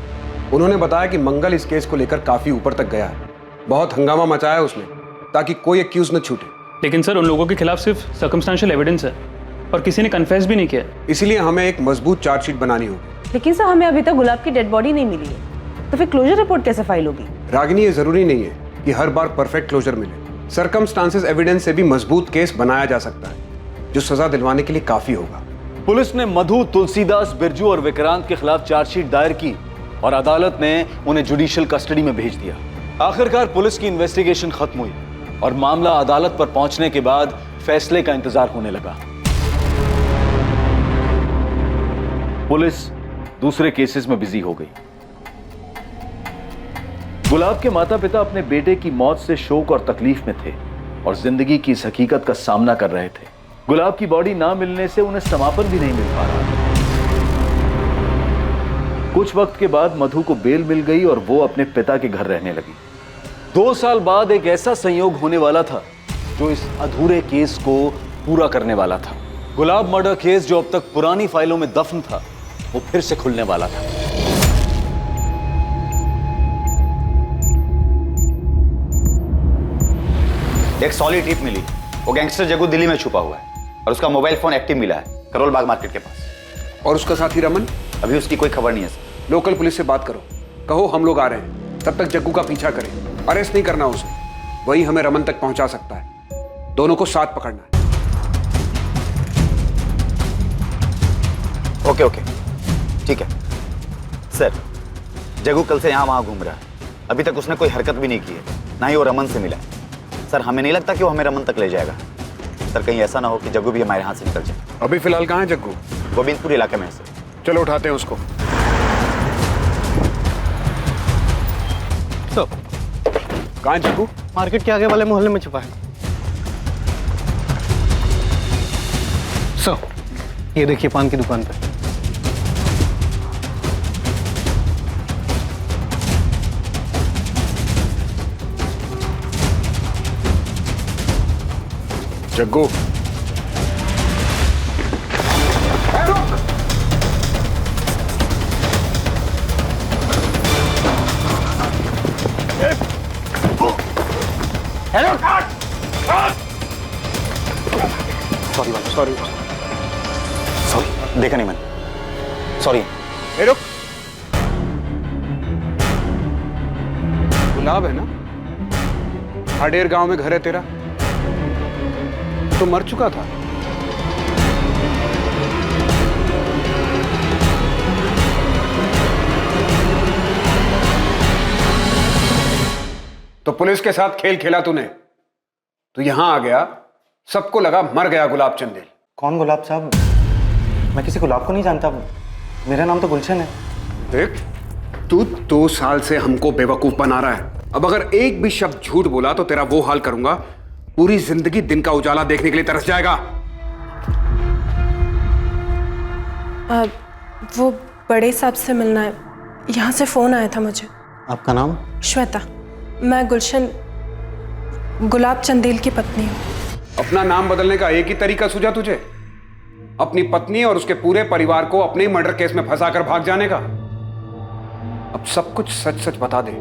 उन्होंने बताया कि मंगल इस केस को लेकर काफी ऊपर तक गया है, बहुत हंगामा मचाया उसने ताकि कोई एक्यूज न छूटे। लेकिन सर उन लोगों के खिलाफ सिर्फ सर्कमस्टेंशियल एविडेंस है और किसी ने कन्फेस भी नहीं किया। इसलिए हमें एक मजबूत चार्जशीट बनानी होगी। लेकिन सर हमें अभी तक गुलाब की डेड बॉडी नहीं मिली है, तो फिर क्लोजर रिपोर्ट कैसे फाइल होगी? रागिनी, ये जरूरी नहीं है कि हर बार परफेक्ट क्लोजर मिले। सर्कमस्टांसेस एविडेंस से भी मजबूत केस बनाया जा सकता है जो सजा दिलवाने के लिए काफी होगा। पुलिस ने मधु, तुलसीदास, बिरजू और विक्रांत के खिलाफ चार्जशीट दायर की और अदालत ने उन्हें जुडिशियल कस्टडी में भेज दिया। आखिरकार पुलिस की इन्वेस्टिगेशन खत्म हुई और मामला अदालत पर पहुंचने के बाद फैसले का इंतजार होने लगा। पुलिस दूसरे केसेस में बिजी हो गई। गुलाब के माता पिता अपने बेटे की मौत से शोक और तकलीफ में थे और जिंदगी की इस हकीकत का सामना कर रहे थे। गुलाब की बॉडी ना मिलने से उन्हें समापन भी नहीं मिल पा रहा। कुछ वक्त के बाद मधु को बेल मिल गई और वो अपने पिता के घर रहने लगी। 2 साल बाद एक ऐसा संयोग होने वाला था जो इस अधूरे केस को पूरा करने वाला था। गुलाब मर्डर केस जो अब तक पुरानी फाइलों में दफन था, वो फिर से खुलने वाला था। एक सॉलिड टिप मिली, वो गैंगस्टर जग्गू दिल्ली में छुपा हुआ है और उसका मोबाइल फोन एक्टिव मिला है करोल बाग मार्केट के पास। और उसका साथी रमन? अभी उसकी कोई खबर नहीं है सर। लोकल पुलिस से बात करो, कहो हम लोग आ रहे हैं, तब तक जग्गू का पीछा करें। अरेस्ट नहीं करना उसे, वही हमें रमन तक पहुंचा सकता है। दोनों को साथ पकड़ना है। ओके ओके ठीक है सर। जग्गू कल से यहाँ वहाँ घूम रहा है, अभी तक उसने कोई हरकत भी नहीं की है, ना ही वो रमन से मिला है। सर हमें नहीं लगता कि वो हमें रमन तक ले जाएगा। सर कहीं ऐसा ना हो कि जग्गू भी हमारे हाथ से निकल जाए। अभी फिलहाल कहाँ है जग्गू? गोविंदपुर इलाके में है सर। चलो उठाते हैं उसको। कहाँ है जग्गू? मार्केट के आगे वाले मोहल्ले में छुपा है। ये देखिए पान की दुकान पे। जग्गू हेलो सॉरी देखा नहीं मैंने, सॉरी। रुक, गुलाब है ना? हाडेर गांव में घर है तेरा, तो मर चुका था। तो पुलिस के साथ खेल खेला तूने। तू यहां आ गया, सबको लगा मर गया गुलाब चंदेल। कौन गुलाब साहब? मैं किसी गुलाब को नहीं जानता, मेरा नाम तो गुलशन है। देख, तू 2 साल से हमको बेवकूफ बना रहा है। अब अगर एक भी शब्द झूठ बोला तो तेरा वो हाल करूंगा, पूरी जिंदगी दिन का उजाला देखने के लिए तरस जाएगा। वो बड़े साहब से मिलना है, यहाँ से फोन आया था मुझे। आपका नाम? श्वेता। मैं गुलशन गुलाब चंदेल की पत्नी हूँ। अपना नाम बदलने का एक ही तरीका सूझा तुझे? अपनी पत्नी और उसके पूरे परिवार को अपने ही मर्डर केस में फंसाकर भाग जाने का। अब सब कुछ सच सच बता दे।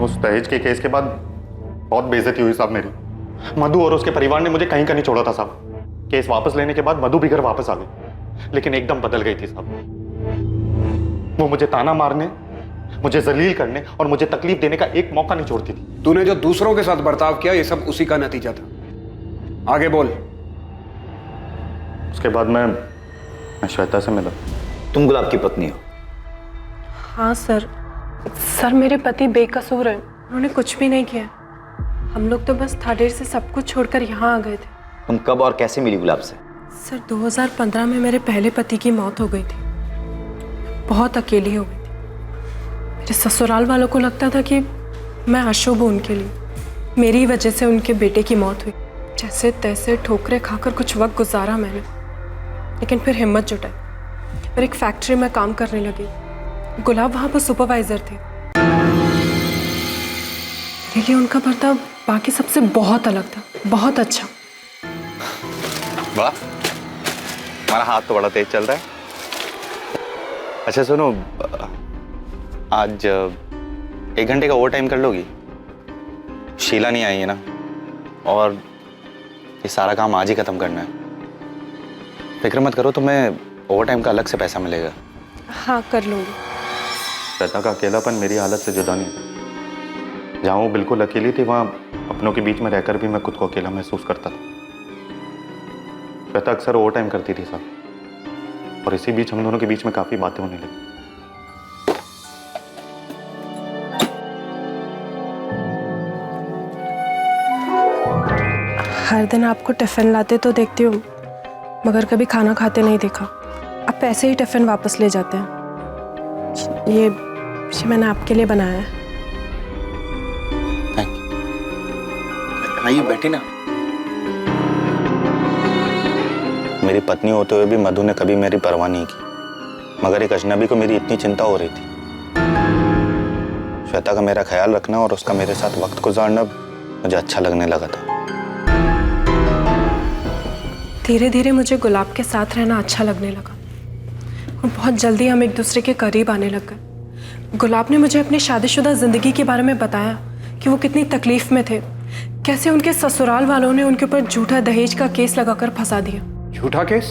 उस दहेज के केस के बाद बहुत बेइज्जती हुई साहब मेरी। मधु और उसके परिवार ने मुझे कहीं का नहीं छोड़ा था साहब। केस वापस लेने के बाद मधु भी घर वापस आ गई, लेकिन एकदम बदल गई थी साहब। वो मुझे ताना मारने, मुझे जलील करने और मुझे तकलीफ देने का एक मौका नहीं छोड़ती थी। तूने जो दूसरों के साथ बर्ताव किया, ये सब उसी का नतीजा था। आगे बोल। उसके बाद मैं श्वेता से मिला। तुम गुलाब की पत्नी हो? हाँ सर। सर मेरे पति बेकसूर हैं, उन्होंने कुछ भी नहीं किया। हम लोग तो बस थाडेर से सब कुछ छोड़कर यहाँ आ गए थे। तुम कब और कैसे मिली गुलाब से? सर 2015 में मेरे पहले पति की मौत हो गई थी। बहुत अकेली हो गई थी। मेरे ससुराल वालों को लगता था कि मैं अशुभ हूँ उनके लिए। मेरी वजह से उनके बेटे की मौत हुई। जैसे तैसे ठोकरें खाकर कुछ वक्त गुजारा मैंने, लेकिन फिर हिम्मत जुटाई और एक फैक्ट्री में काम करने लगी। गुलाब वहाँ पर सुपरवाइजर थे। मेरे लिए उनका बर्ताव बाकी सबसे बहुत अलग था, बहुत अच्छा। वाह, हमारा हाथ तो बड़ा तेज चल रहा है। अच्छा सुनो, आज 1 घंटे का ओवर टाइम कर लोगी? शीला नहीं आई है ना, और ये सारा काम आज ही खत्म करना है। फिक्र मत करो, तुम्हें ओवर टाइम का अलग से पैसा मिलेगा। हाँ कर लूँगी। श्वेता का अकेलापन मेरी हालत से जुदा नहीं। जहाँ वो बिल्कुल अकेली थी, वहाँ अपनों के बीच में रहकर भी मैं खुद को अकेला महसूस करता था। श्वेता अक्सर ओवर टाइम करती थी साहब, और इसी बीच हम दोनों के बीच में काफी बातें होने लगी। हर दिन आपको टिफिन लाते तो देखती हूँ, मगर कभी खाना खाते नहीं देखा। आप ऐसे ही टिफिन वापस ले जाते हैं। ये मैंने आपके लिए बनाया है। आइए बैठी ना। मेरी पत्नी होते हुए भी मधु ने कभी मेरी परवाह नहीं की, मगर एक अजनबी को मेरी इतनी चिंता हो रही थी। श्वेता का मेरा ख्याल रखना और उसका मेरे साथ वक्त गुजारना मुझे अच्छा लगने लगा था। धीरे धीरे मुझे गुलाब के साथ रहना अच्छा लगने लगा और बहुत जल्दी हम एक दूसरे के करीब आने लग गए। गुलाब ने मुझे अपनी शादीशुदा जिंदगी के बारे में बताया कि वो कितनी तकलीफ में थे, कैसे उनके ससुराल वालों ने उनके ऊपर झूठा दहेज का केस लगाकर फंसा दिया। झूठा केस?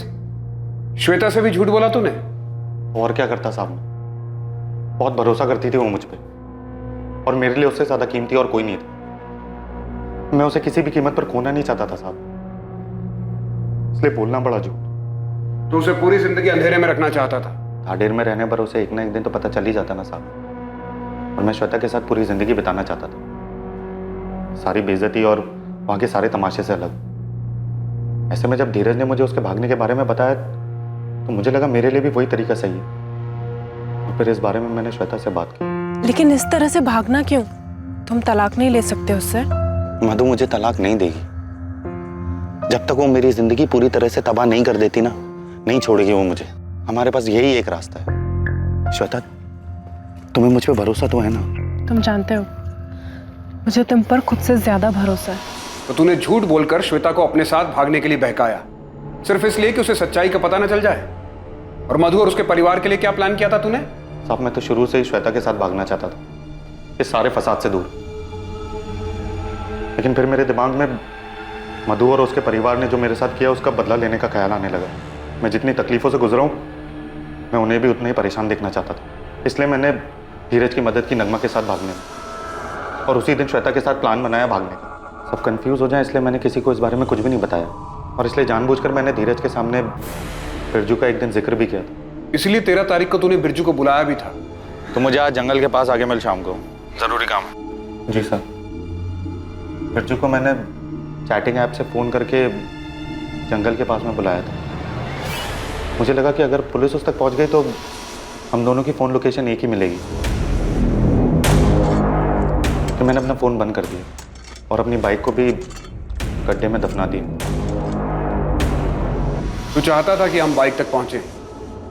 श्वेता से भी झूठ बोला तूने? और क्या करता साहब, बहुत भरोसा करती थी वो मुझ पे, और मेरे लिए उससे ज्यादा कीमती और कोई नहीं था। मैं उसे किसी भी कीमत पर खोना नहीं चाहता था साहब, इसलिए बोलना पड़ा झूठ। तो उसे पूरी जिंदगी अंधेरे में रखना चाहता था? थाडेर में रहने पर उसे एक ना एक दिन तो पता चल ही जाता ना साहब, और मैं श्वेता के साथ पूरी जिंदगी बिताना चाहता था, सारी बेइज्जती और वहां के सारे तमाशे से अलग। ऐसे में जब धीरज ने मुझे उसके भागने के बारे में बताया तो मुझे लगा मेरे लिए भी वही तरीका सही है, और फिर इस बारे में मैंने श्वेता से बात की। लेकिन इस तरह से भागना क्यों? तुम तलाक नहीं ले सकते उससे? मधु मुझे तलाक नहीं देगी। जब तक वो मेरी जिंदगी पूरी तरह से तबाह नहीं कर देती ना, नहीं छोड़ेगी वो मुझे। हमारे पास यही एक रास्ता है। श्वेता, तुम्हें मुझ पे भरोसा तो है ना? तुम जानते हो मुझे तुम पर खुद से ज्यादा भरोसा है। तो तूने झूठ बोलकर श्वेता को अपने साथ भागने के लिए बहकाया, सिर्फ इसलिए कि उसे सच्चाई का पता न चल जाए? और मधु और उसके परिवार के लिए क्या प्लान किया था तूने? साहब मैं तो शुरू से ही श्वेता के साथ भागना चाहता था, इस सारे फसाद से दूर। लेकिन फिर मेरे दिमाग में मधु और उसके परिवार ने जो मेरे साथ किया उसका बदला लेने का ख्याल आने लगा। मैं जितनी तकलीफों से गुजरा हूं, मैं उन्हें भी उतना ही परेशान देखना चाहता था। इसलिए मैंने धीरज की मदद की नगमा के साथ भागने में, और उसी दिन श्वेता के साथ प्लान बनाया भागने का। सब कंफ्यूज हो जाए इसलिए मैंने किसी को इस बारे में कुछ भी नहीं बताया, और इसलिए जानबूझकर मैंने धीरज के सामने बिरजू का एक दिन जिक्र भी किया था। इसलिए 13 तारीख को तूने बिरजू को बुलाया भी था? तो मुझे आज जंगल के पास आगे मिल शाम को। ज़रूरी काम है। जी सर। बिरजू को मैंने चैटिंग ऐप से फ़ोन करके जंगल के पास में बुलाया था। मुझे लगा कि अगर पुलिस उस तक पहुंच गई तो हम दोनों की फ़ोन लोकेशन एक ही मिलेगी, तो मैंने अपना फ़ोन बंद कर दिया और अपनी बाइक को भी गड्ढे में दफना दिया। तू चाहता था कि हम बाइक तक पहुंचे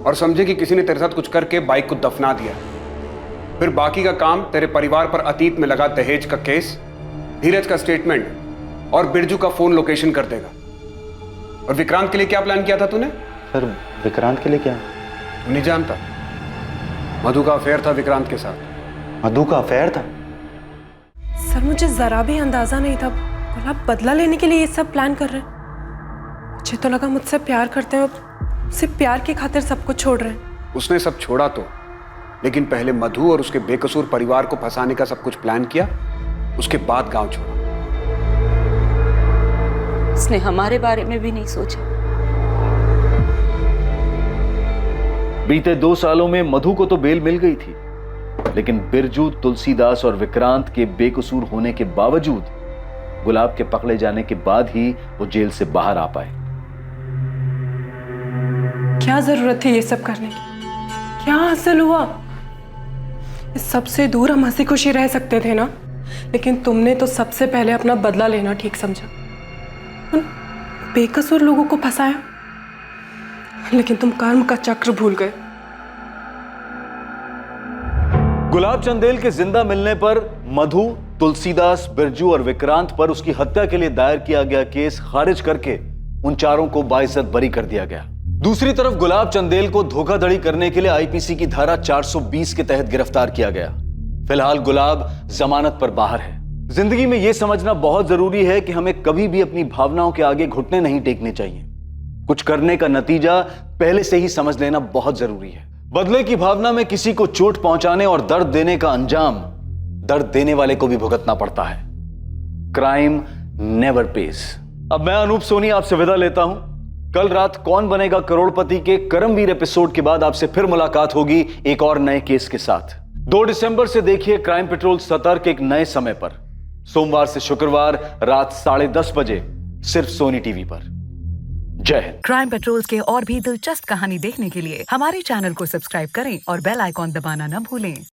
और समझे कि किसी ने तेरे साथ कुछ करके बाइक को दफना दिया, फिर बाकी का काम तेरे परिवार पर अतीत में लगा दहेज का केस, धीरज का स्टेटमेंट और बिरजू का फोन लोकेशन कर देगा। और विक्रांत के लिए क्या प्लान किया था तूने? सर विक्रांत के लिए क्या? तू नहीं जानता, मधु का अफेयर था विक्रांत के साथ। मधु का अफेयर था? सर मुझे जरा भी अंदाजा नहीं था गुलाब बदला लेने के लिए ये सब प्लान कर रहे हैं। मुझे तो लगा मुझसे प्यार करते हैं और सिर्फ प्यार की खातिर सब कुछ छोड़ रहे हैं। उसने सब छोड़ा तो, लेकिन पहले मधु और उसके बेकसूर परिवार को फंसाने का सब कुछ प्लान किया, उसके बाद गांव छोड़ा। उसने हमारे बारे में भी नहीं सोचा। बीते 2 सालों में मधु को तो बेल मिल गई थी, लेकिन बिरजू, तुलसीदास और विक्रांत के बेकसूर होने के बावजूद गुलाब के पकड़े जाने के बाद ही वो जेल से बाहर आ पाए। क्या जरूरत थी ये सब करने की? क्या हासिल हुआ? इस सबसे दूर हम हंसी खुशी रह सकते थे ना, लेकिन तुमने तो सबसे पहले अपना बदला लेना ठीक समझा। उन बेकसूर लोगों को फंसाया, लेकिन तुम कर्म का चक्र भूल गए। गुलाब चंदेल के जिंदा मिलने पर मधु, तुलसीदास, बिरजू और विक्रांत पर उसकी हत्या के लिए दायर किया गया केस खारिज करके उन चारों को बाइज्जत बरी कर दिया गया। दूसरी तरफ गुलाब चंदेल को धोखाधड़ी करने के लिए आईपीसी की धारा 420 के तहत गिरफ्तार किया गया। फिलहाल गुलाब जमानत पर बाहर है। जिंदगी में यह समझना बहुत जरूरी है कि हमें कभी भी अपनी भावनाओं के आगे घुटने नहीं टेकने चाहिए। कुछ करने का नतीजा पहले से ही समझ लेना बहुत जरूरी है। बदले की भावना में किसी को चोट पहुंचाने और दर्द देने का अंजाम दर्द देने वाले को भी भुगतना पड़ता है। Crime never page. अब मैं अनूप सोनी आपसे विदा लेता हूं। कल रात कौन बनेगा करोड़पति के करमवीर एपिसोड के बाद आपसे फिर मुलाकात होगी एक और नए केस के साथ। 2 दिसंबर से देखिए क्राइम पेट्रोल सतर्क एक नए समय पर, सोमवार से शुक्रवार रात 10:30 बजे, सिर्फ सोनी टीवी पर। जय हिंद। क्राइम पेट्रोल के और भी दिलचस्प कहानी देखने के लिए हमारे चैनल को सब्सक्राइब करें और बेल आइकॉन दबाना न भूलें।